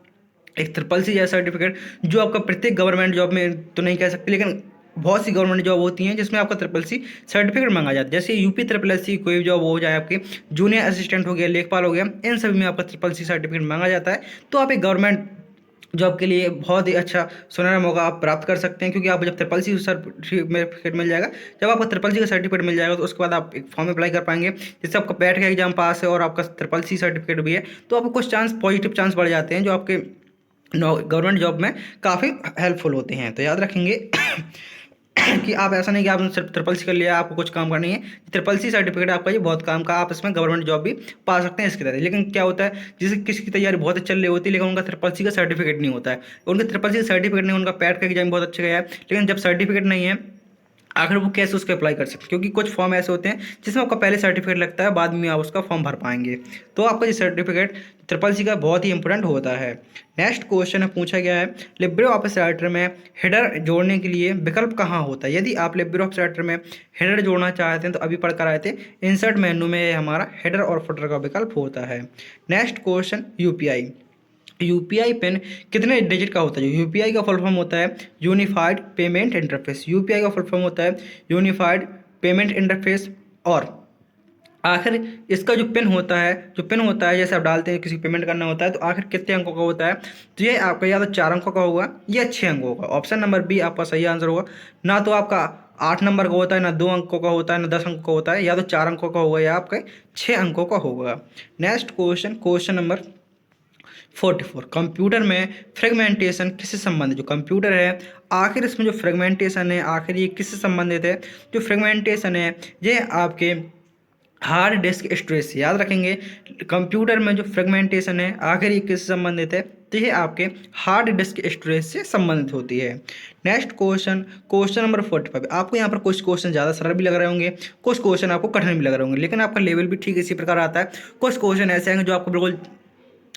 एक CCC जैसा सर्टिफिकेट जो आपका प्रत्येक गवर्नमेंट जॉब में तो नहीं कह सकते, लेकिन बहुत सी गवर्नमेंट जॉब होती हैं जिसमें आपका CCC सर्टिफिकेट मांगा जाता है। जैसे UP CCC कोई भी जॉब हो जाए, आपके जूनियर असिस्टेंट हो गया, लेखपाल हो गया, इन सभी में आपका CCC सर्टिफिकेट मांगा जाता है। तो आप एक गवर्नमेंट जो आपके लिए बहुत ही अच्छा सुनहरा मौका आप प्राप्त कर सकते हैं, क्योंकि आप जब ट्रिपल सी सर्टिफिकेट मिल जाएगा, जब आपको ट्रिपल सी का सर्टिफिकेट मिल जाएगा तो उसके बाद आप एक फॉर्म अप्लाई कर पाएंगे, जिससे आपका बैठ का एग्जाम पास है और आपका ट्रिपल सी सर्टिफिकेट भी है, तो आपको कुछ चांस, पॉजिटिव चांस बढ़ जाते हैं जो आपके गवर्नमेंट जॉब में काफ़ी हेल्पफुल होते हैं। तो याद रखेंगे कि आप ऐसा नहीं कि आपने सिर्फ ट्रिपल सी कर लिया आपको कुछ काम करनी है, ट्रिपल सी सर्टिफिकेट आपका ये बहुत काम का, आप इसमें गवर्नमेंट जॉब भी पा सकते हैं इसके तहत। लेकिन क्या होता है, जिसे किसी की तैयारी बहुत चल रही होती है लेकिन उनका ट्रिपल सी का सर्टिफिकेट नहीं होता है, उनका ट्रिपल सी सर्टिफिकेट नहीं, उनका पैट का एग्जाम बहुत अच्छा गया है, लेकिन जब सर्टिफिकेट नहीं है आखिर वो कैसे उसके अप्लाई कर सकते हैं, क्योंकि कुछ फॉर्म ऐसे होते हैं जिसमें आपका पहले सर्टिफिकेट लगता है, बाद में आप उसका फॉर्म भर पाएंगे। तो आपका ये सर्टिफिकेट ट्रिपल सी का बहुत ही इंपॉर्टेंट होता है। नेक्स्ट क्वेश्चन है, पूछा गया है लिब्रे ऑफिस राइटर में हेडर जोड़ने के लिए विकल्प कहाँ होता है। यदि आप लिब्रे ऑफिस राइटर में हेडर जोड़ना चाहते हैं तो अभी पढ़कर आए थे, इंसर्ट मेन्यू में हमारा हेडर और फुटर का विकल्प होता है। नेक्स्ट क्वेश्चन, यूपीआई पिन कितने डिजिट का होता है। यूपीआई का फुल फॉर्म होता है यूनिफाइड पेमेंट इंटरफेस। यूपीआई का फुल फॉर्म होता है यूनिफाइड पेमेंट इंटरफेस। और आखिर इसका जो पिन होता है जैसे आप डालते हैं किसी पेमेंट करना होता है तो आखिर कितने अंकों का होता है, तो ये आपका या तो 4 अंकों का होगा या 6 अंकों का। ऑप्शन नंबर बी आपका सही आंसर होगा। ना तो आपका 8 नंबर का होता है, ना 2 अंकों का होता है, ना 10 अंकों का होता है, या तो 4 अंकों का होगा या आपके 6 अंकों का होगा। Next question, question number 44, computer में फ्रेगमेंटेशन किससे संबंधित। जो कंप्यूटर है आखिर इसमें जो फ्रेगमेंटेशन है आखिर ये किससे संबंधित है। जो फ्रेगमेंटेशन है ये आपके हार्ड डिस्क स्टोरेज से। याद रखेंगे कंप्यूटर में जो फ्रेगमेंटेशन है आखिर ये किससे संबंधित है, तो ये आपके हार्ड डिस्क स्टोरेज से संबंधित होती है। नेक्स्ट क्वेश्चन, क्वेश्चन नंबर 45, आपको यहाँ पर कुछ क्वेश्चन ज़्यादा सरल भी लग रहे होंगे, कुछ क्वेश्चन आपको कठिन भी लग रहे होंगे, लेकिन आपका लेवल भी ठीक इसी प्रकार आता है। कुछ क्वेश्चन ऐसे आएंगे जो आपको बिल्कुल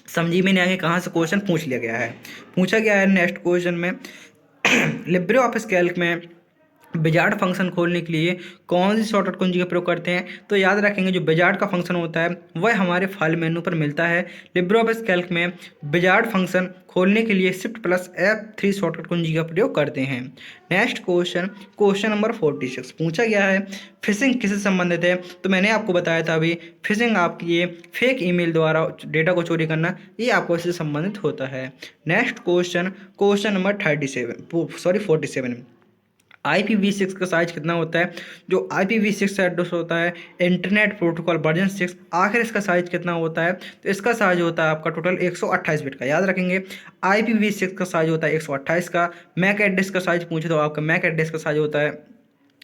समझी में नहीं आएंगे कहाँ से क्वेश्चन पूछ लिया गया है। पूछा गया है नेक्स्ट क्वेश्चन में लिब्रे ऑफिस कैल्क में विजार्ड फंक्शन खोलने के लिए कौन सी शॉर्टकट कुंजी का प्रयोग करते हैं। तो याद रखेंगे जो विजार्ड का फंक्शन होता है वह हमारे फाइल मेनू पर मिलता है। लिब्रे ऑफिस कैल्क में विजार्ड फंक्शन खोलने के लिए Shift+F3 शॉर्टकट कुंजी का प्रयोग करते हैं। नेक्स्ट क्वेश्चन, क्वेश्चन नंबर 46, पूछा गया है फिशिंग किससे संबंधित है। तो मैंने आपको बताया था अभी, फिशिंग आपकी ये फेक ईमेल द्वारा डेटा को चोरी करना, ये आपको इससे संबंधित होता है। Next question, question number 47, IPv6 का साइज कितना होता है। जो IPv6 एड्रेस होता है इंटरनेट प्रोटोकॉल वर्जन 6, आखिर इसका साइज कितना होता है, तो इसका साइज होता है आपका टोटल 128 बिट का। याद रखेंगे IPv6 का साइज होता है 128 का। मैक एड्रेस का साइज पूछे तो आपका मैक एड्रेस का साइज होता है,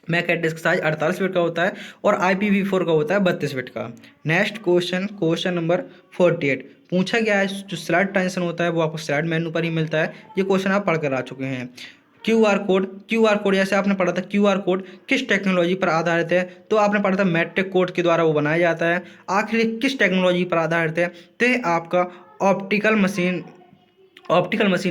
मैक एड्रेस का साइज 48 बिट का होता है, और IPv4 का होता है 32 बिट का। नेक्स्ट क्वेश्चन, क्वेश्चन नंबर 48, पूछा गया है जो स्लाइड ट्रांजिशन होता है वो आपको स्लाइड मेनू पर ही मिलता है। ये क्वेश्चन आप पढ़ कर आ चुके हैं। क्यूआर कोड जैसे आपने पढ़ा था, क्यूआर कोड किस टेक्नोलॉजी पर आधारित है। तो आपने पढ़ा था मैट्रिक कोड के द्वारा वो बनाया जाता है। आखिर किस टेक्नोलॉजी पर आधारित है, तो ये आपका ऑप्टिकल मशीन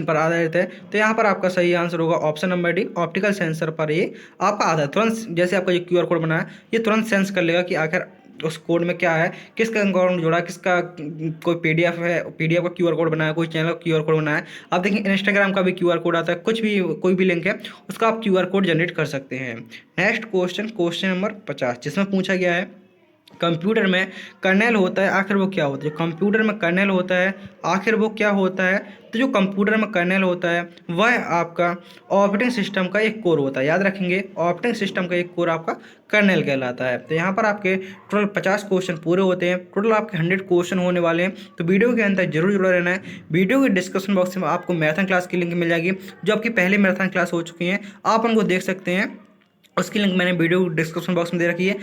पर आधारित है। तो यहाँ पर आपका सही आंसर होगा option number D, optical sensor पर ये आपका आधारित। तुरंत जैसे आपका जो क्यूआर कोड बना है ये तुरंत सेंस कर लेगा कि आखिर उस कोड में क्या है, किसका अकाउंट जुड़ा, किसका कोई पीडीएफ है, पीडीएफ का क्यूआर कोड बनाया, कोई चैनल का क्यूआर कोड बनाया। आप देखिए इंस्टाग्राम का भी क्यूआर कोड आता है, कुछ भी कोई भी लिंक है उसका आप क्यूआर कोड जनरेट कर सकते हैं। नेक्स्ट क्वेश्चन, क्वेश्चन नंबर 50, जिसमें पूछा गया है कंप्यूटर में कर्नेल होता है आखिर वो क्या होता है। जो कंप्यूटर में कर्नेल होता है आखिर वो क्या होता है, तो जो कंप्यूटर में कर्नेल होता है वह आपका ऑपरेटिंग सिस्टम का एक कोर होता है। याद रखेंगे ऑपरेटिंग सिस्टम का एक कोर आपका कर्नेल कहलाता है। तो यहाँ पर आपके टोटल 50 क्वेश्चन पूरे होते हैं, टोटल आपके 100 क्वेश्चन होने वाले हैं। तो वीडियो के अंदर जरूर जुड़ा रहना है। वीडियो के डिस्क्रिप्शन बॉक्स में आपको मैराथन क्लास की लिंक मिल जाएगी, जो आपकी पहले मैराथन क्लास हो चुकी है, आप उनको देख सकते हैं। उसकी लिंक मैंने वीडियो डिस्क्रिप्शन बॉक्स में दे रखी है।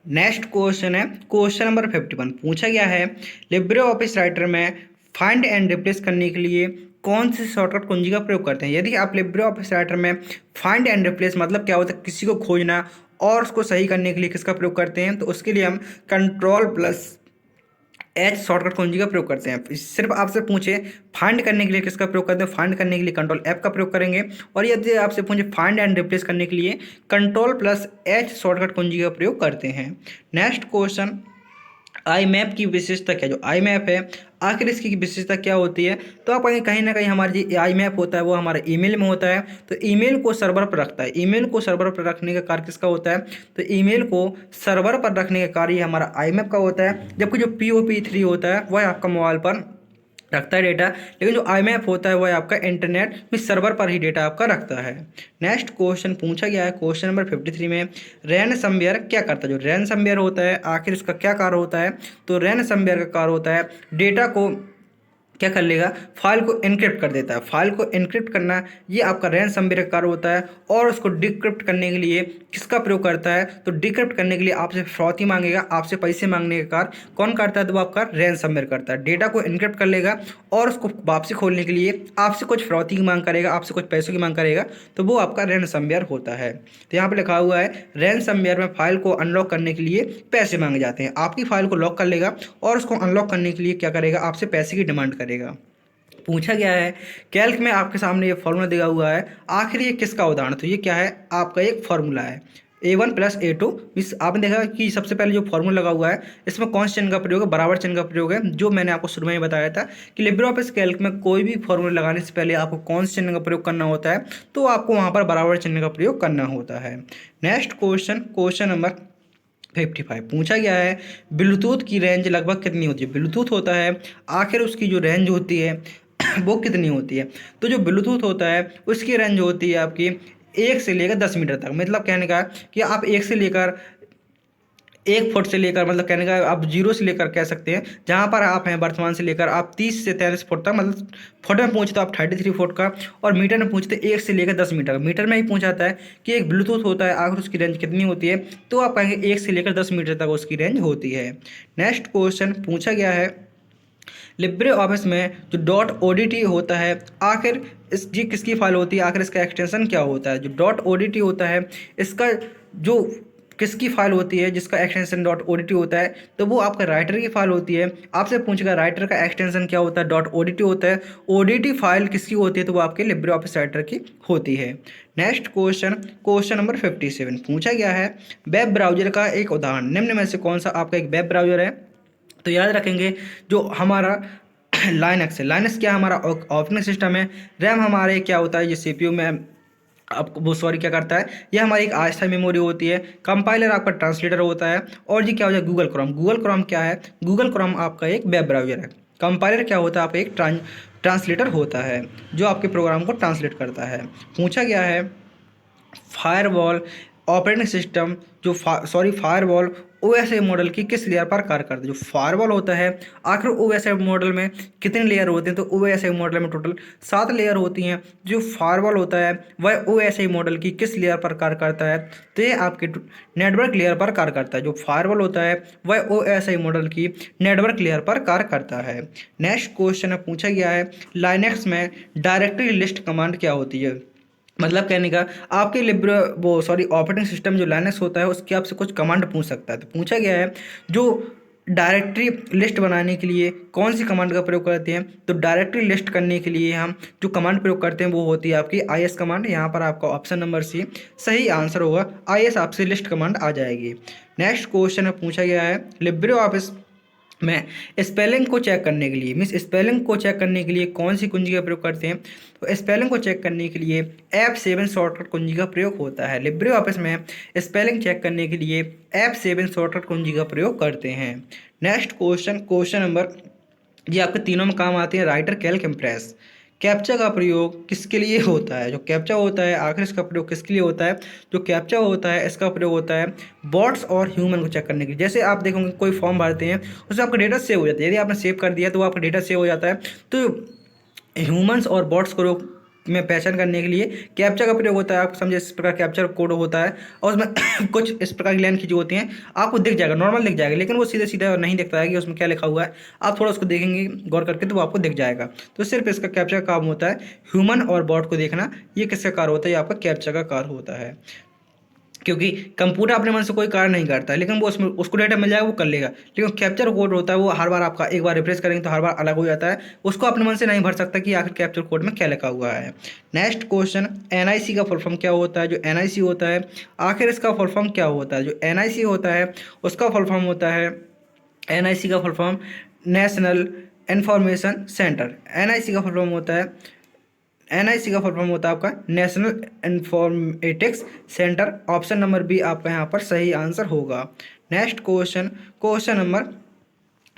नेक्स्ट क्वेश्चन है क्वेश्चन नंबर 51, पूछा गया है लिब्रे ऑफिस राइटर में फाइंड एंड रिप्लेस करने के लिए कौन सी शॉर्टकट कुंजी का प्रयोग करते हैं। यदि आप लिब्रे ऑफिस राइटर में फाइंड एंड रिप्लेस मतलब क्या होता है, किसी को खोजना और उसको सही करने के लिए किसका प्रयोग करते हैं, तो उसके लिए हम Ctrl+H शॉर्टकट कुंजी का प्रयोग करते हैं। सिर्फ आपसे पूछे फाइंड करने के लिए किसका प्रयोग करते हैं, फाइंड करने के लिए Ctrl+F का प्रयोग करेंगे। और यदि आपसे पूछे फाइंड एंड रिप्लेस करने के लिए Ctrl+H शॉर्टकट कुंजी का प्रयोग करते हैं। नेक्स्ट क्वेश्चन, आई मैप की विशेषता क्या। जो आई मैप है आखिर इसकी विशेषता क्या होती है, तो आप कहीं ना कहीं हमारी जो आई मैप होता है वो हमारे ईमेल में होता है। तो ईमेल को सर्वर पर रखता है, ईमेल को सर्वर पर रखने का कार्य किसका होता है, तो ईमेल को सर्वर पर रखने का कार्य हमारा आई मैप का होता है। जबकि जो POP3 होता है वह आपका मोबाइल पर रखता है डेटा, लेकिन जो IMAP होता है वो आपका इंटरनेट में सर्वर पर ही डेटा आपका रखता है। नेक्स्ट क्वेश्चन पूछा गया है क्वेश्चन नंबर 53 में, रैनसमवेयर क्या करता है? जो रैनसमवेयर होता है आखिर इसका क्या कार्य होता है? तो रैनसमवेयर का कार्य होता है डेटा को क्या कर लेगा, फाइल को इनक्रिप्ट कर देता है। फाइल को इनक्रिप्ट करना ये आपका रैनसमवेयर का कार्य होता है। और उसको डिक्रिप्ट करने के लिए किसका प्रयोग करता है? तो डिक्रिप्ट करने के लिए आपसे फ्रॉती मांगेगा, आपसे पैसे मांगने का कार्य कौन करता है? तो वो आपका रैनसमवेयर करता है। डेटा को इनक्रिप्ट कर लेगा और उसको वापसी खोलने के लिए आपसे कुछ फ्रॉती की मांग करेगा, आपसे कुछ पैसों की मांग करेगा, तो वो आपका रैनसमवेयर होता है। तो यहाँ पर लिखा हुआ है रैनसमवेयर में फाइल को अनलॉक करने के लिए पैसे मांगे जाते हैं। आपकी फाइल को लॉक कर लेगा और उसको अनलॉक करने के लिए क्या करेगा? आपसे पैसे की डिमांड करेगा। पूछा गया है कैल्क में आपके सामने ये फॉर्मूला दिया हुआ है, आखिर ये किसका उदाहरण? तो ये क्या है? आपका एक फॉर्मूला है A1 + A2। इस आपने देखा कि सबसे पहले जो फॉर्मूला लगा हुआ है इसमें कौन से चिन्ह का प्रयोग है? बराबर चिन्ह का प्रयोग है। जो मैंने आपको शुरू में ही बताया था कि लिब्रे ऑफिस कैल्क में कोई भी फॉर्मूला लगाने से पहले आपको कौन से चिन्ह का प्रयोग करना होता है? तो आपको वहाँ पर बराबर चिन्ह का प्रयोग करना होता है। नेक्स्ट क्वेश्चन, क्वेश्चन नंबर 55 पूछा गया है ब्लूटूथ की रेंज लगभग कितनी होती है? ब्लूटूथ होता है आखिर उसकी जो रेंज होती है वो कितनी होती है? तो जो ब्लूटूथ होता है उसकी रेंज होती है आपकी 1 से लेकर 10 मीटर तक। मतलब कहने का कि आप 1 से लेकर 1 फुट से लेकर, मतलब कहने का आप 0 से लेकर कह सकते हैं जहाँ पर आप हैं वर्तमान से लेकर आप 30 से 43 फुट तक, मतलब फुट में पूछते तो आप 33 फुट का, और मीटर में पूछते 1 से लेकर 10 मीटर का। मीटर में ही पूछाता है कि एक ब्लूटूथ होता है आखिर उसकी रेंज कितनी होती है? तो आप कहेंगे 1 से लेकर 10 मीटर तक उसकी रेंज होती है। नेक्स्ट क्वेश्चन पूछा गया है लिब्रे ऑफिस में जो .odt होता है आखिर इस जी किसकी फाइल होती है? आखिर इसका एक्सटेंशन क्या होता है? जो .odt होता है इसका जो किसकी फाइल होती है जिसका एक्सटेंशन .odt होता है? तो वो आपका राइटर की फाइल होती है। आपसे पूछेगा राइटर का एक्सटेंशन क्या होता है? .odt होता है। odt फाइल किसकी होती है? तो वो आपके लिब्रे ऑफिस राइटर की होती है। नेक्स्ट क्वेश्चन, क्वेश्चन नंबर 57 पूछा गया है वेब ब्राउजर का एक उदाहरण निम्न में से कौन सा आपका एक वेब ब्राउजर है? तो याद रखेंगे जो हमारा लाइनक्स है, लाइनक्स क्या हमारा ऑपरेटिंग सिस्टम है। रैम हमारे क्या होता है? ये CPU में आपको वो सॉरी क्या करता है? ये हमारी एक अस्थायी मेमोरी होती है। कंपाइलर आपका ट्रांसलेटर होता है। और जी क्या हो जाए गूगल क्रोम। गूगल क्रोम क्या है? गूगल क्रोम आपका एक वेब ब्राउजर है। कंपाइलर क्या होता है? आपका एक ट्रांसलेटर होता है जो आपके प्रोग्राम को ट्रांसलेट करता है। पूछा गया है फायरवॉल ऑपरेटिंग सिस्टम जो फायरवॉल OS मॉडल की किस लेयर पर कार्य करता है? जो फायरवॉल होता है आखिर OS मॉडल में कितने लेयर होते हैं? तो OS मॉडल में टोटल 7 लेयर होती हैं। जो फायरवॉल होता है वह OS मॉडल की किस लेयर पर कार्य करता है? तो ये आपके नेटवर्क लेयर पर कार्य करता है। जो फायरवॉल होता है वह OS मॉडल की नेटवर्क लेयर पर कार्य करता है। नेक्स्ट क्वेश्चन पूछा गया है लाइनक्स में डायरेक्टरी लिस्ट कमांड क्या होती है? मतलब कहने का आपके लिब्रे ऑपरेटिंग सिस्टम जो लाइनक्स होता है उसके आपसे कुछ कमांड पूछ सकता है। तो पूछा गया है जो डायरेक्टरी लिस्ट बनाने के लिए कौन सी कमांड का प्रयोग करते हैं? तो डायरेक्टरी लिस्ट करने के लिए हम जो कमांड प्रयोग करते हैं वो होती है आपकी IS कमांड। यहाँ पर आपका ऑप्शन नंबर C सही आंसर होगा। IS आपसे लिस्ट कमांड आ जाएगी। नेक्स्ट क्वेश्चन में पूछा गया है लिब्रे ऑफिस में स्पेलिंग को चेक करने के लिए, मीन्स स्पेलिंग को चेक करने के लिए कौन सी कुंजी का प्रयोग करते हैं? तो स्पेलिंग को चेक करने के लिए F7 शॉर्टकट कुंजी का प्रयोग होता है। लिब्रे ऑफिस में स्पेलिंग चेक करने के लिए F7 शॉर्टकट कुंजी का प्रयोग करते हैं। नेक्स्ट क्वेश्चन, क्वेश्चन नंबर ये आपके तीनों में काम आते हैं राइटर, कैल्क, इम्प्रेस। कैप्चा का प्रयोग किसके लिए होता है? जो कैप्चा होता है आखिर इसका प्रयोग किसके लिए होता है? जो कैप्चा होता है इसका प्रयोग होता है बॉट्स और ह्यूमन को चेक करने के लिए। जैसे आप देखोगे कोई फॉर्म भरते हैं उसमें आपका डेटा सेव हो जाता है। यदि आपने सेव कर दिया तो आपका डेटा सेव हो जाता है। तो ह्यूमंस और बॉट्स को में पहचान करने के लिए कैप्चा का प्रयोग होता है। आप समझे इस प्रकार कैप्चा कोड होता है और उसमें कुछ इस प्रकार की लाइन खींची होती हैं। आपको दिख जाएगा, नॉर्मल दिख जाएगा, लेकिन वो सीधे सीधे नहीं दिखता है कि उसमें क्या लिखा हुआ है। आप थोड़ा उसको देखेंगे गौर करके तो वो आपको दिख जाएगा। तो सिर्फ इसका कैप्चा का काम होता है ह्यूमन और बॉट को देखना। ये किसका कार्य होता है? ये आपका कैप्चा का कार्य होता है। क्योंकि कंप्यूटर अपने मन से कोई कार्य नहीं करता है, लेकिन वो उसमें उसको डेटा मिल जाएगा वो कर लेगा। लेकिन कैप्चर कोड होता है वो हर बार आपका एक बार रिफ्रेश करेंगे तो हर बार अलग हो जाता है। उसको अपने मन से नहीं भर सकता कि आखिर कैप्चर कोड में क्या लिखा हुआ है। नेक्स्ट क्वेश्चन, NIC का फुल फॉर्म क्या होता है? जो NIC होता है आखिर इसका फुल फॉर्म क्या होता है? जो NIC होता है उसका फुल फॉर्म होता है NIC का full form national information centre. NIC का फुल फॉर्म होता है NIC का फुल फॉर्म होता है आपका national informatics centre. Option number B आपका यहाँ पर सही आंसर होगा। नेक्स्ट क्वेश्चन, क्वेश्चन नंबर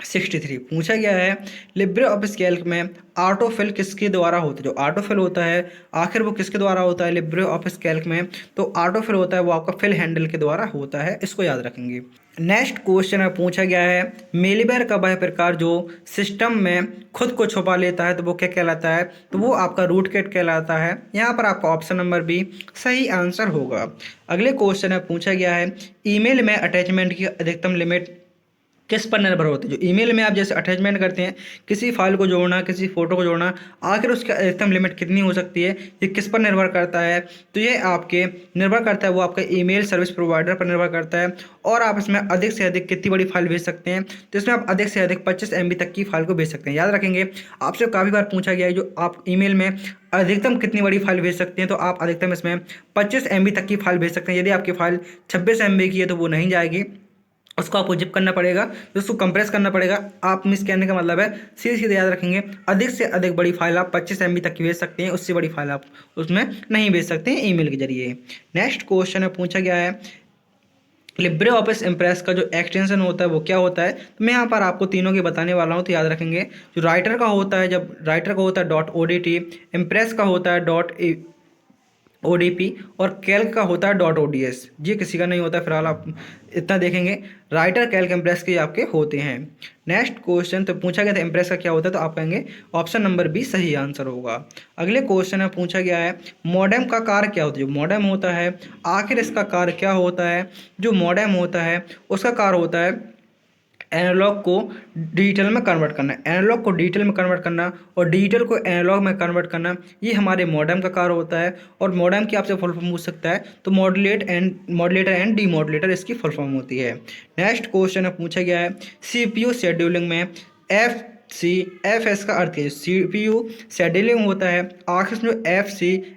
63 पूछा गया है लिब्रे ऑफिस कैल्क में ऑटोफिल किसके द्वारा होता है। जो ऑटोफिल होता है आखिर वो किसके द्वारा होता है लिब्रे ऑफिस कैल्क में, तो ऑटोफिल होता है वो आपका फिल हैंडल के द्वारा होता है, इसको याद रखेंगे। नेक्स्ट क्वेश्चन में पूछा गया है मेलिवेयर का वह प्रकार जो सिस्टम में खुद को छुपा लेता है तो वो क्या कहलाता है, तो वो आपका रूटकैट कहलाता है। यहाँ पर आपका ऑप्शन नंबर बी सही आंसर होगा। अगले क्वेश्चन में पूछा गया है ईमेल में अटैचमेंट की अधिकतम लिमिट किस पर निर्भर होती है। जो ईमेल में आप जैसे अटैचमेंट करते हैं किसी फाइल को जोड़ना, किसी फोटो को जोड़ना, आखिर उसकी अधिकतम लिमिट कितनी हो सकती है, ये किस पर निर्भर करता है, तो ये आपके निर्भर करता है वो आपका ईमेल सर्विस प्रोवाइडर पर निर्भर करता है। और आप इसमें अधिक से अधिक कितनी बड़ी फाइल भेज सकते हैं, तो इसमें आप अधिक से अधिक 25 MB तक की फाइल को भेज सकते हैं। याद रखेंगे आपसे काफ़ी बार पूछा गया है जो आप ईमेल में अधिकतम कितनी बड़ी फाइल भेज सकते हैं, तो आप अधिकतम इसमें 25 MB तक की फाइल भेज सकते हैं। यदि आपकी फाइल 26 MB की है तो वो नहीं जाएगी, उसको आपको जिप करना पड़ेगा, तो उसको कंप्रेस करना पड़ेगा। आप मिस कहने का मतलब है सीधे सीधे याद रखेंगे अधिक से अधिक बड़ी फाइल आप 25 MB तक की भेज सकते हैं, उससे बड़ी फाइल आप उसमें नहीं भेज सकते हैं ईमेल के जरिए। नेक्स्ट क्वेश्चन में पूछा गया है लिब्रे ऑफिस इम्प्रेस का जो एक्सटेंशन होता है वो क्या होता है, तो मैं यहाँ पर आपको तीनों के बताने वाला हूँ, तो याद रखेंगे। जो राइटर का होता है, जब राइटर का होता है .odt, इम्प्रेस का होता है .odp और कैल्क का होता है .ods। ये किसी का नहीं होता है, फिलहाल आप इतना देखेंगे। राइटर कैल्क इम्प्रेस के आपके होते हैं। नेक्स्ट क्वेश्चन तो पूछा गया था इम्प्रेस का क्या होता है, तो आप कहेंगे ऑप्शन नंबर बी सही आंसर होगा। अगले क्वेश्चन में पूछा गया है मॉडेम का कार्य क्या होता है। जो मॉडेम होता है आखिर इसका कार्य क्या होता है। जो मॉडेम होता है उसका कार्य होता है एनालॉग को डिजिटल में कन्वर्ट करना, एनालॉग को डिजिटल में कन्वर्ट करना और डिजिटल को एनालॉग में कन्वर्ट करना, ये हमारे मॉडेम का कार्य होता है। और मॉडेम की आपसे फुल फॉर्म पूछ सकता है, तो मॉड्यूलेटर एंड डीमॉड्यूलेटर इसकी फुल फॉर्म होती है। नेक्स्ट क्वेश्चन में पूछा गया है CPU शेड्यूलिंग में FS का अर्थ है। CPU शेड्यूलिंग होता है आखिर जो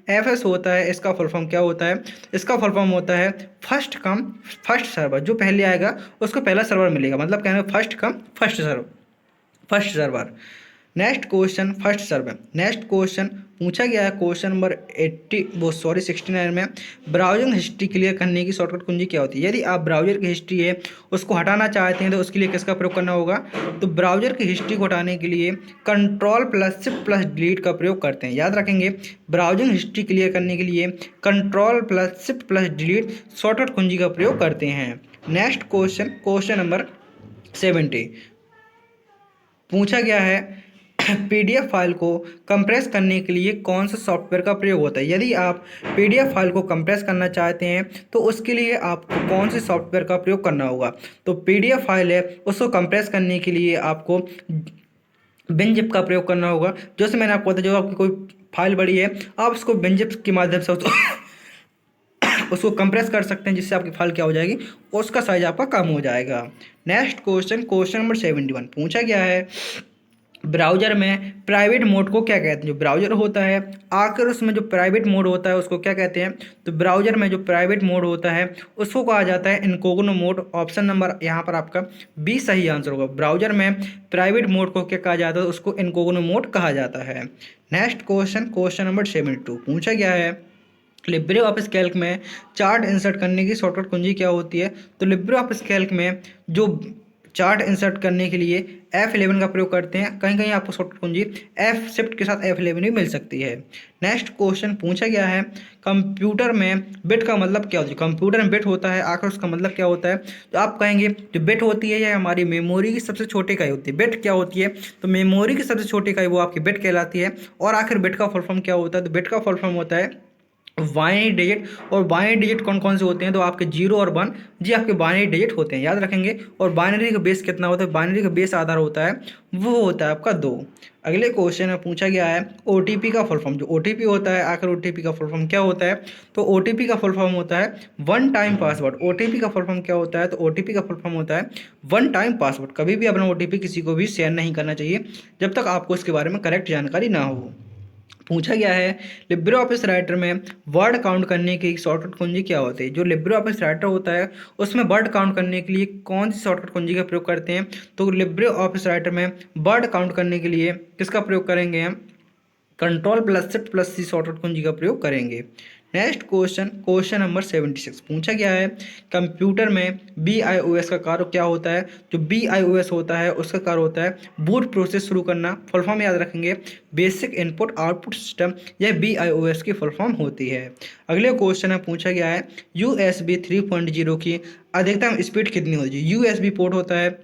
FS होता है इसका फुल फॉर्म क्या होता है, इसका फुल फॉर्म होता है फर्स्ट कम फर्स्ट सर्वर। जो पहले आएगा उसको पहला सर्वर मिलेगा, मतलब कहना first come first server. Next question first server. Next question पूछा गया है क्वेश्चन नंबर 69 में ब्राउजिंग हिस्ट्री क्लियर करने की शॉर्टकट कुंजी क्या होती है। यदि आप ब्राउजर की हिस्ट्री है उसको हटाना चाहते हैं तो उसके लिए किसका प्रयोग करना होगा, तो ब्राउजर की हिस्ट्री को हटाने के लिए Ctrl+Shift+Delete का प्रयोग करते हैं। याद रखेंगे ब्राउजिंग हिस्ट्री क्लियर करने के लिए Ctrl+Shift+Delete शॉर्टकट कुंजी का प्रयोग करते हैं। नेक्स्ट क्वेश्चन नंबर 70 पूछा गया है PDF फाइल को कंप्रेस करने के लिए कौन सा सॉफ्टवेयर का प्रयोग होता है। यदि आप PDF फाइल को कंप्रेस करना चाहते हैं तो उसके लिए आपको कौन से सॉफ्टवेयर का प्रयोग करना होगा, तो PDF फाइल है उसको कंप्रेस करने के लिए आपको बिनजिप का प्रयोग करना होगा। जैसे मैंने आपको बताया जो आपकी कोई फाइल बड़ी है आप उसको बिनजिप के माध्यम से उसको कंप्रेस कर सकते हैं, जिससे आपकी फाइल क्या हो जाएगी, उसका साइज आपका कम हो जाएगा। नेक्स्ट क्वेश्चन नंबर 71 पूछा गया है ब्राउजर में प्राइवेट मोड को क्या कहते हैं। जो ब्राउजर होता है आखिर उसमें जो प्राइवेट मोड होता है उसको क्या कहते हैं, तो ब्राउजर में जो प्राइवेट मोड होता है उसको कहा जाता है इनकॉग्निटो मोड। ऑप्शन नंबर यहाँ पर आपका बी सही आंसर होगा। ब्राउजर में प्राइवेट मोड को क्या कहा जाता है, उसको इनकॉग्निटो मोड कहा जाता है। नेक्स्ट क्वेश्चन नंबर 72 पूछा गया है लिब्रे ऑफिस कैल्क में चार्ट इंसर्ट करने की शॉर्टकट कुंजी क्या होती है, तो लिब्रे ऑफिस कैल्क में जो चार्ट इंसर्ट करने के लिए F11 का प्रयोग करते हैं। कहीं कहीं आपको शॉर्टकट कुंजी F शिफ्ट के साथ F11 भी मिल सकती है। नेक्स्ट क्वेश्चन पूछा गया है कंप्यूटर में बिट का मतलब क्या होता है। कंप्यूटर में बिट होता है आखिर उसका मतलब क्या होता है, तो आप कहेंगे जो बिट होती है यह हमारी मेमोरी की सबसे छोटी इकाई होती है। बिट क्या होती है, तो मेमोरी की सबसे छोटी इकाई वो आपकी बिट कहलाती है। और आखिर बिट का फुल फॉर्म क्या होता है, तो बिट का फुल फॉर्म होता है बाइनरी डिजिट। और बाइनरी डिजिट कौन कौन से होते हैं, तो आपके 0 और 1 जी आपके बाइनरी डिजिट होते हैं, याद रखेंगे। और बाइनरी का बेस कितना होता है, बाइनरी का बेस आधार होता है वो होता है आपका 2। अगले क्वेश्चन में पूछा गया है OTP का फुल फॉर्म। जो OTP होता है आखिर OTP का फुल फॉर्म क्या होता है, तो OTP का फुल फॉर्म होता है वन टाइम पासवर्ड। OTP का फुल फॉर्म क्या होता है, तो OTP का फुल फॉर्म होता है वन टाइम पासवर्ड। कभी भी अपना OTP किसी को भी शेयर नहीं करना चाहिए जब तक आपको इसके बारे में करेक्ट जानकारी ना हो। पूछा गया है लिब्रे ऑफिस राइटर में वर्ड काउंट करने की शॉर्टकट कुंजी क्या होती है। जो लिब्रे ऑफिस राइटर होता है उसमें वर्ड काउंट करने के लिए कौन सी शॉर्टकट कुंजी का प्रयोग करते हैं, तो लिब्रे ऑफिस राइटर में वर्ड काउंट करने के लिए किसका प्रयोग करेंगे हम, Ctrl+Shift+C शॉर्टकट कुंजी का प्रयोग करेंगे। नेक्स्ट क्वेश्चन, क्वेश्चन नंबर 76 पूछा गया है कंप्यूटर में BIOS का कार्य क्या होता है। जो BIOS होता है उसका कार्य होता है बूट प्रोसेस शुरू करना। फुल फॉर्म याद रखेंगे, बेसिक इनपुट आउटपुट सिस्टम, यह BIOS की फुल फॉर्म होती है। अगले क्वेश्चन में पूछा गया है USB 3.0 की अधिकतम स्पीड कितनी होती है। USB पोर्ट होता है,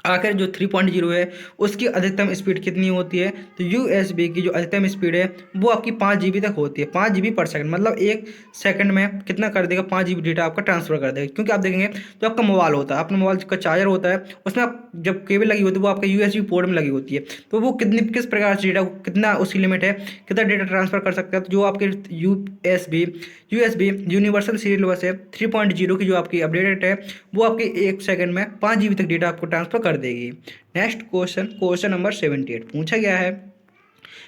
आखिर जो 3.0 है उसकी अधिकतम स्पीड कितनी होती है। तो USB की जो अधिकतम स्पीड है वो आपकी 5 GB तक होती है। 5 GB पर सेकंड, मतलब 1 सेकंड में कितना कर देगा, 5 GB डेटा आपका ट्रांसफर कर देगा। क्योंकि आप देखेंगे जो आपका मोबाइल होता है, अपना मोबाइल का चार्जर होता है, उसमें आप जब केबल लगी होती है वो आपका USB पोर्ट में लगी होती है। तो वो किस प्रकार से डेटा, कितना उसकी लिमिट है, कितना डेटा ट्रांसफर कर सकता है। तो जो आपके USB यूनिवर्सल सीरियल बस है 3.0 की जो आपकी अपडेटेड है वो आपके 1 सेकंड में 5 GB तक डेटा आपको ट्रांसफर कर देगी। नेक्स्ट क्वेश्चन, क्वेश्चन नंबर 78 पूछा गया है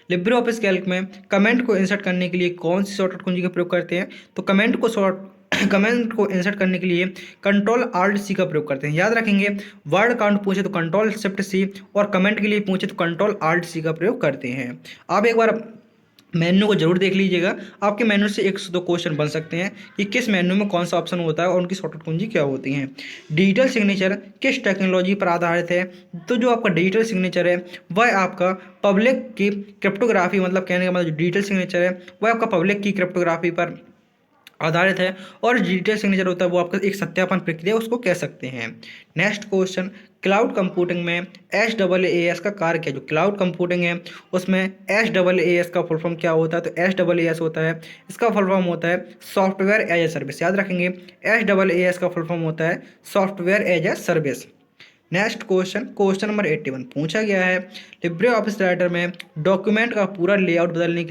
लिब्रे ऑफिस कैल्क में कमेंट को इंसर्ट करने के लिए कौन सी शॉर्टकट कुंजी का प्रयोग करते हैं। तो कमेंट को इंसर्ट करने के लिए Ctrl+Alt+C का प्रयोग करते हैं। याद रखेंगे, वर्ड काउंट पूछे तो Ctrl+Shift+C और कमेंट के लिए पूछे तो Ctrl+Alt+C का प्रयोग करते हैं। आप एक बार मेन्यू को जरूर देख लीजिएगा, आपके मेन्यू से 1 से 2 क्वेश्चन बन सकते हैं कि किस मेन्यू में कौन सा ऑप्शन होता है और उनकी शॉर्टकट कुंजी क्या होती हैं। डिजिटल सिग्नेचर किस टेक्नोलॉजी पर आधारित है। तो जो आपका डिजिटल सिग्नेचर है वह आपका पब्लिक की क्रिप्टोग्राफी, मतलब कहने का मतलब जो डिजिटल सिग्नेचर है वह आपका पब्लिक की क्रिप्टोग्राफी पर आधारित है, और डिजिटल सिग्नेचर होता है वो आपका एक सत्यापन प्रक्रिया उसको कह सकते हैं। नेक्स्ट क्वेश्चन, क्लाउड कंप्यूटिंग में SaaS का कार्य क्या है। जो क्लाउड कंप्यूटिंग है उसमें SaaS का फुल फॉर्म क्या होता है। तो SaaS होता है, इसका फुल फॉर्म होता है सॉफ्टवेयर एज ए सर्विस। याद रखेंगे, SaaS का फुल फॉर्म होता है software as a service. Next question, question number 81 पूछा गया है लिब्रे ऑफिस राइटर में डॉक्यूमेंट का पूरा लेआउट बदलने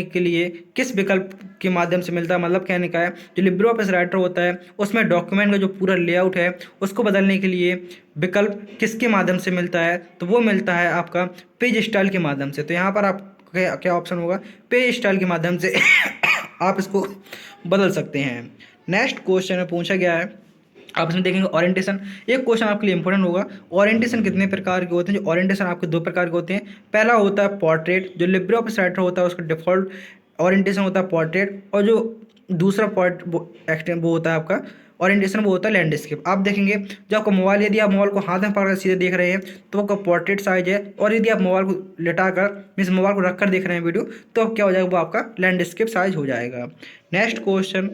के लिए किस विकल्प के माध्यम से मिलता है। मतलब कहने का है जो लिब्रे ऑफिस राइटर होता है उसमें डॉक्यूमेंट का जो पूरा लेआउट है उसको बदलने के लिए विकल्प किसके माध्यम से मिलता है। तो वो मिलता है आपका पेज स्टाइल के माध्यम से। तो यहाँ पर आप क्या ऑप्शन होगा, पेज स्टाइल के माध्यम से आप इसको बदल सकते हैं। नेक्स्ट क्वेश्चन में पूछा गया है, आप इसमें देखेंगे ओरिएंटेशन। एक क्वेश्चन आपके लिए इंपॉर्टेंट होगा, ओरिएंटेशन कितने प्रकार के होते हैं। जो ओरिएंटेशन आपके 2 प्रकार के होते हैं। पहला होता है पोर्ट्रेट, जो लिब्रे ऑफिस राइटर होता है उसका डिफॉल्ट ओरिएंटेशन होता है पोर्ट्रेट, और जो दूसरा वो होता है आपका ओरिएंटेशन वो होता है लैंडस्केप। आप देखेंगे जो आपका मोबाइल, यदि आप मोबाइल को हाथ में पकड़कर सीधे देख रहे हैं तो आपका पोर्ट्रेट साइज है, और यदि आप मोबाइल को लेटाकर मीन्स मोबाइल को रखकर देख रहे हैं वीडियो, तो अब क्या हो जाएगा, वो आपका लैंडस्केप साइज हो जाएगा। नेक्स्ट क्वेश्चन,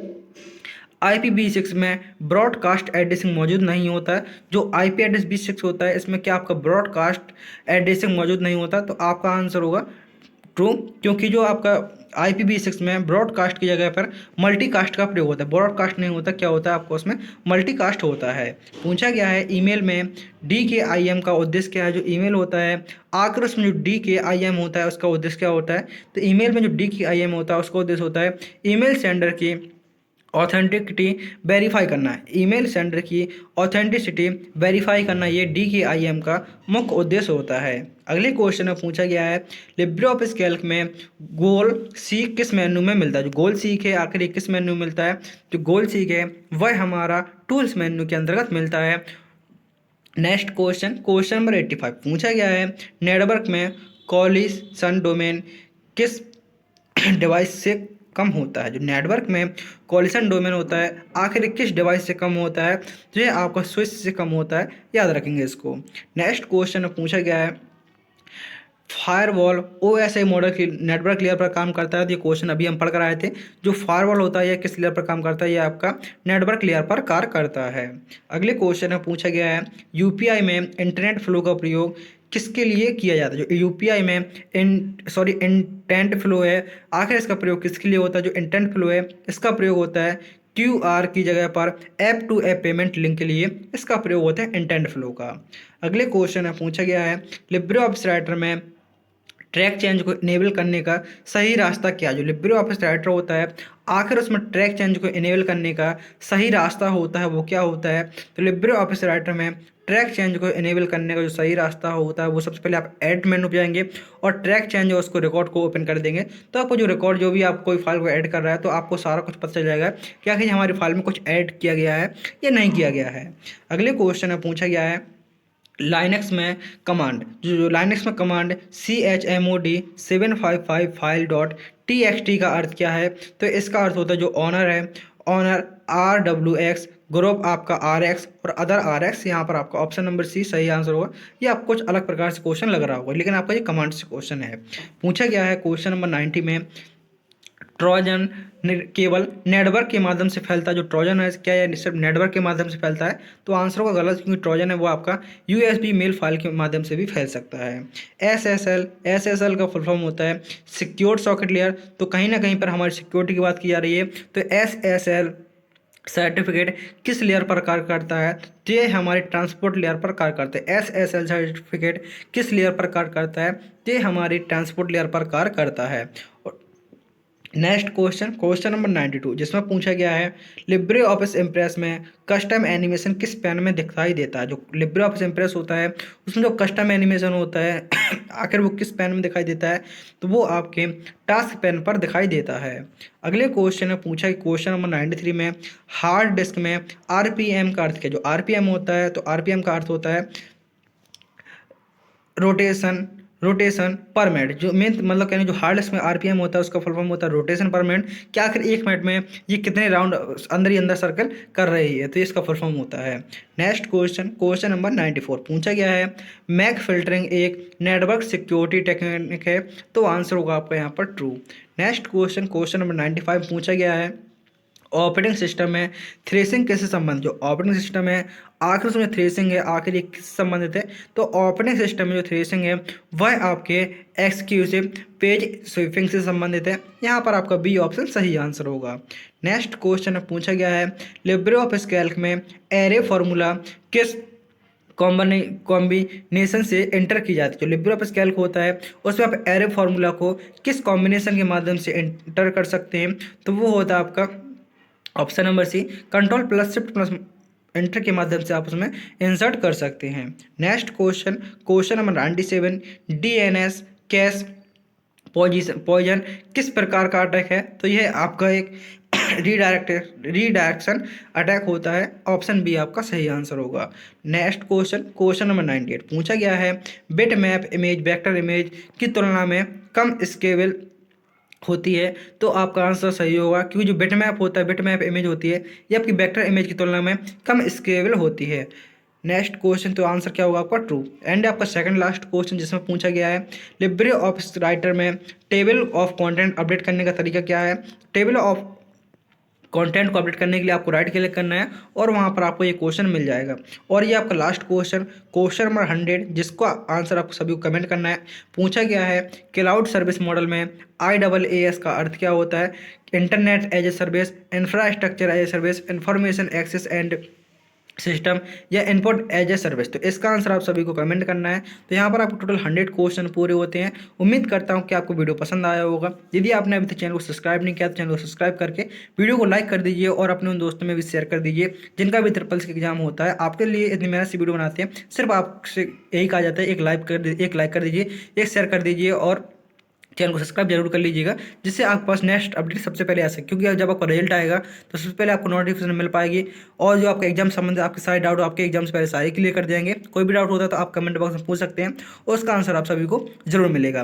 IPv6 में ब्रॉडकास्ट एड्रेसिंग मौजूद नहीं होता है। जो IP एड्रेस 26 होता है इसमें क्या आपका ब्रॉडकास्ट एड्रेसिंग मौजूद नहीं होता। तो आपका आंसर होगा ट्रू, क्योंकि जो आपका IPv6 में ब्रॉडकास्ट की जगह पर मल्टीकास्ट का प्रयोग होता है, ब्रॉडकास्ट नहीं होता। क्या होता है आपको उसमें मल्टीकास्ट होता है। पूछा गया है ईमेल में DKIM का उद्देश्य क्या है। जो ईमेल होता है आखिर उसमें जो DKIM होता है उसका उद्देश्य क्या होता है। तो ईमेल में जो DKIM होता है उसका उद्देश्य होता है ईमेल सेंडर की ऑथेंटिसिटी वेरीफाई करना है। ईमेल सेंडर की ऑथेंटिसिटी वेरीफाई करना, ये DKIM का मुख्य उद्देश्य होता है। अगले क्वेश्चन में पूछा गया है लिब्रे ऑफिस कैल्क में गोल सीक किस मेन्यू में मिलता है। जो गोल सीक है आखिर किस मेन्यू में मिलता है। जो गोल सीक है वह हमारा टूल्स मेन्यू के अंतर्गत मिलता है। नेक्स्ट क्वेश्चन, क्वेश्चन नंबर 85 पूछा गया है नेटवर्क में कॉलिशन डोमेन किस डिवाइस से कम होता है। जो नेटवर्क में कॉलिशन डोमेन होता है आखिर किस डिवाइस से कम होता है। तो ये आपका स्विच से कम होता है, याद रखेंगे इसको। नेक्स्ट क्वेश्चन में पूछा गया है फायरवॉल OSI मॉडल की नेटवर्क लेयर पर काम करता है। तो ये क्वेश्चन अभी हम पढ़ कर आए थे। जो फायरवॉल होता है यह किस लेयर पर काम करता है, ये आपका नेटवर्क लेयर पर कार्य करता है। अगले क्वेश्चन में पूछा गया है UPI में इंटरनेट फ्लो का प्रयोग किसके लिए किया जाता है। जो UPI में इंटेंट फ्लो है आखिर इसका प्रयोग किसके लिए होता है। जो इंटेंट फ्लो है इसका प्रयोग होता है QR की जगह पर app to app payment link के लिए इसका प्रयोग होता है इंटेंट फ्लो का। अगले क्वेश्चन में पूछा गया है लिब्रे ऑफिस राइटर में ट्रैक चेंज को इनेबल करने का सही रास्ता क्या है। जो लिब्रे ऑफिस राइटर होता है आखिर उसमें ट्रैक चेंज को इनेबल करने का सही रास्ता होता है वो क्या होता है। तो लिब्रे ऑफिस राइटर में ट्रैक चेंज को इनेबल करने का जो सही रास्ता होता है वो सबसे पहले आप ऐड मेनू पे जाएंगे और ट्रैक चेंज है उसको रिकॉर्ड को ओपन कर देंगे। तो आपको जो रिकॉर्ड जो भी आप कोई फाइल को ऐड कर रहा है तो आपको सारा कुछ पता चल जाएगा कि आखिर हमारी फाइल में कुछ ऐड किया गया है या नहीं किया गया है। अगले क्वेश्चन में पूछा गया है लाइनक्स में कमांड, जो लाइनक्स में command chmod 755 file dot txt का अर्थ क्या है? तो इसका अर्थ होता है जो ऑनर है, ऑनर RWX, ग्रुप आपका RX और अदर RX। यहाँ पर आपका ऑप्शन नंबर सी सही आंसर होगा। ये आपको कुछ अलग प्रकार से क्वेश्चन लग रहा होगा, लेकिन आपका ये कमांड से क्वेश्चन है। पूछा गया है क्वेश्चन नंबर 90 में, ट्रोजन केवल नेटवर्क के माध्यम से फैलता है। जो ट्रोजन है क्या है, सिर्फ नेटवर्क के माध्यम से फैलता है? तो आंसर होगा गलत, क्योंकि ट्रोजन है वो आपका USB मेल फाइल के माध्यम से भी फैल सकता है। SSL का फुल फॉर्म होता है सिक्योर्ड सॉकेट लेयर। तो कहीं ना कहीं पर हमारी सिक्योरिटी की बात की जा रही है, तो SSL सर्टिफिकेट किस लेयर पर कार्य करता है? तो ये हमारे ट्रांसपोर्ट लेयर पर कार्य करता है। SSL सर्टिफिकेट किस लेयर पर कार्य करता है? तो ये हमारी ट्रांसपोर्ट लेयर पर कार्य करता है। नेक्स्ट क्वेश्चन, क्वेश्चन नंबर 92, जिसमें पूछा गया है लिब्रे ऑफिस इम्प्रेस में कस्टम एनिमेशन किस पैन में दिखाई देता है? जो लिब्रे ऑफिस इम्प्रेस होता है उसमें जो कस्टम एनिमेशन होता है आखिर वो किस पैन में दिखाई देता है? तो वो आपके टास्क पैन पर दिखाई देता है। अगले क्वेश्चन में पूछा है क्वेश्चन नंबर 93 में, हार्ड डिस्क में RPM का अर्थ क्या? जो RPM होता है, तो RPM का अर्थ होता है रोटेशन पर मिनट। जो मेन मतलब कहने जो हार्ड डिस्क में RPM होता है उसका फुल फॉर्म होता है रोटेशन पर मिनट। क्या आखिर 1 मिनट में ये कितने राउंड अंदर ही अंदर सर्कल कर रही है? तो इसका फुल फॉर्म होता है। नेक्स्ट क्वेश्चन, क्वेश्चन नंबर 94, पूछा गया है मैक फिल्टरिंग एक नेटवर्क सिक्योरिटी टेक्निक है। तो आंसर होगा आपका यहाँ पर true. Next question, question number 95, पूछा गया है ऑपरेटिंग सिस्टम में थ्रेसिंग कैसे संबंधित? जो ऑपरेटिंग सिस्टम है आखिर उसमें थ्रेसिंग है, आखिर ये किससे संबंधित है? तो ऑपरेटिंग सिस्टम में जो थ्रेसिंग है वह आपके एक्सक्लूसिव पेज स्वीपिंग से संबंधित है। यहाँ पर आपका बी ऑप्शन सही आंसर होगा। नेक्स्ट क्वेश्चन में पूछा गया है लिब्रे ऑफिस कैल्क में एरे फॉर्मूला किस कॉम्बिनेशन से एंटर की जाती है? जो लिब्रे ऑफिस कैल्क होता है उसमें आप एरे फॉर्मूला को किस कॉम्बिनेशन के माध्यम से एंटर कर सकते हैं? तो वो होता है आपका option number C, control plus shift plus enter के माध्यम से आप उसमें इंसर्ट कर सकते हैं। Next question, question number 97, DNS cache poison किस प्रकार का अटैक है? तो यह आपका एक रीडायरेक्शन अटैक होता है। ऑप्शन बी आपका सही आंसर होगा। नेक्स्ट क्वेश्चन, क्वेश्चन नंबर 98, पूछा गया है bit map image vector image की तुलना में कम स्केलेबल होती है। तो आपका आंसर सही होगा, क्योंकि जो बिटमैप होता है, बिटमैप इमेज होती है, ये आपकी वेक्टर इमेज की तुलना में कम स्केलेबल होती है। नेक्स्ट क्वेश्चन, तो आंसर क्या होगा आपका ट्रू। एंड आपका सेकंड लास्ट क्वेश्चन, जिसमें पूछा गया है लिब्रे ऑफिस राइटर में टेबल ऑफ कंटेंट अपडेट करने का तरीका क्या है? टेबल ऑफ कंटेंट को अपडेट करने के लिए आपको राइट क्लिक करना है और वहाँ पर आपको ये क्वेश्चन मिल जाएगा। और ये आपका लास्ट क्वेश्चन, क्वेश्चन नंबर 100, जिसको आंसर आपको सभी को कमेंट करना है। पूछा गया है क्लाउड सर्विस मॉडल में IaaS का अर्थ क्या होता है? Internet as a service, infrastructure as a service, information access and system, या इनपुट एज ए सर्विस। तो इसका आंसर आप सभी को कमेंट करना है। तो यहाँ पर आपको टोटल 100 क्वेश्चन पूरे होते हैं। उम्मीद करता हूँ कि आपको वीडियो पसंद आया होगा। यदि आपने अभी तक चैनल को सब्सक्राइब नहीं किया तो चैनल को सब्सक्राइब करके वीडियो को लाइक कर दीजिए और अपने उन दोस्तों में भी शेयर कर दीजिए जिनका भी ट्रिपल्स का एग्जाम होता है। आपके लिए इतनी मेहनत से वीडियो बनाते हैं, सिर्फ आपसे यही कहा जाता है एक लाइक कर दीजिए, एक शेयर कर दीजिए और चैनल को सब्सक्राइब जरूर कर लीजिएगा, जिससे आपके पास नेक्स्ट अपडेट सबसे पहले आ सके। क्योंकि जब आपका रिजल्ट आएगा तो सबसे पहले आपको नोटिफिकेशन मिल पाएगी और जो आपका एग्जाम संबंधित आपके सारे डाउट आपके एग्जाम से पहले सारे क्लियर कर देंगे। कोई भी डाउट होता है तो आप कमेंट बॉक्स में पूछ सकते हैं और उसका आंसर आप सभी को जरूर मिलेगा।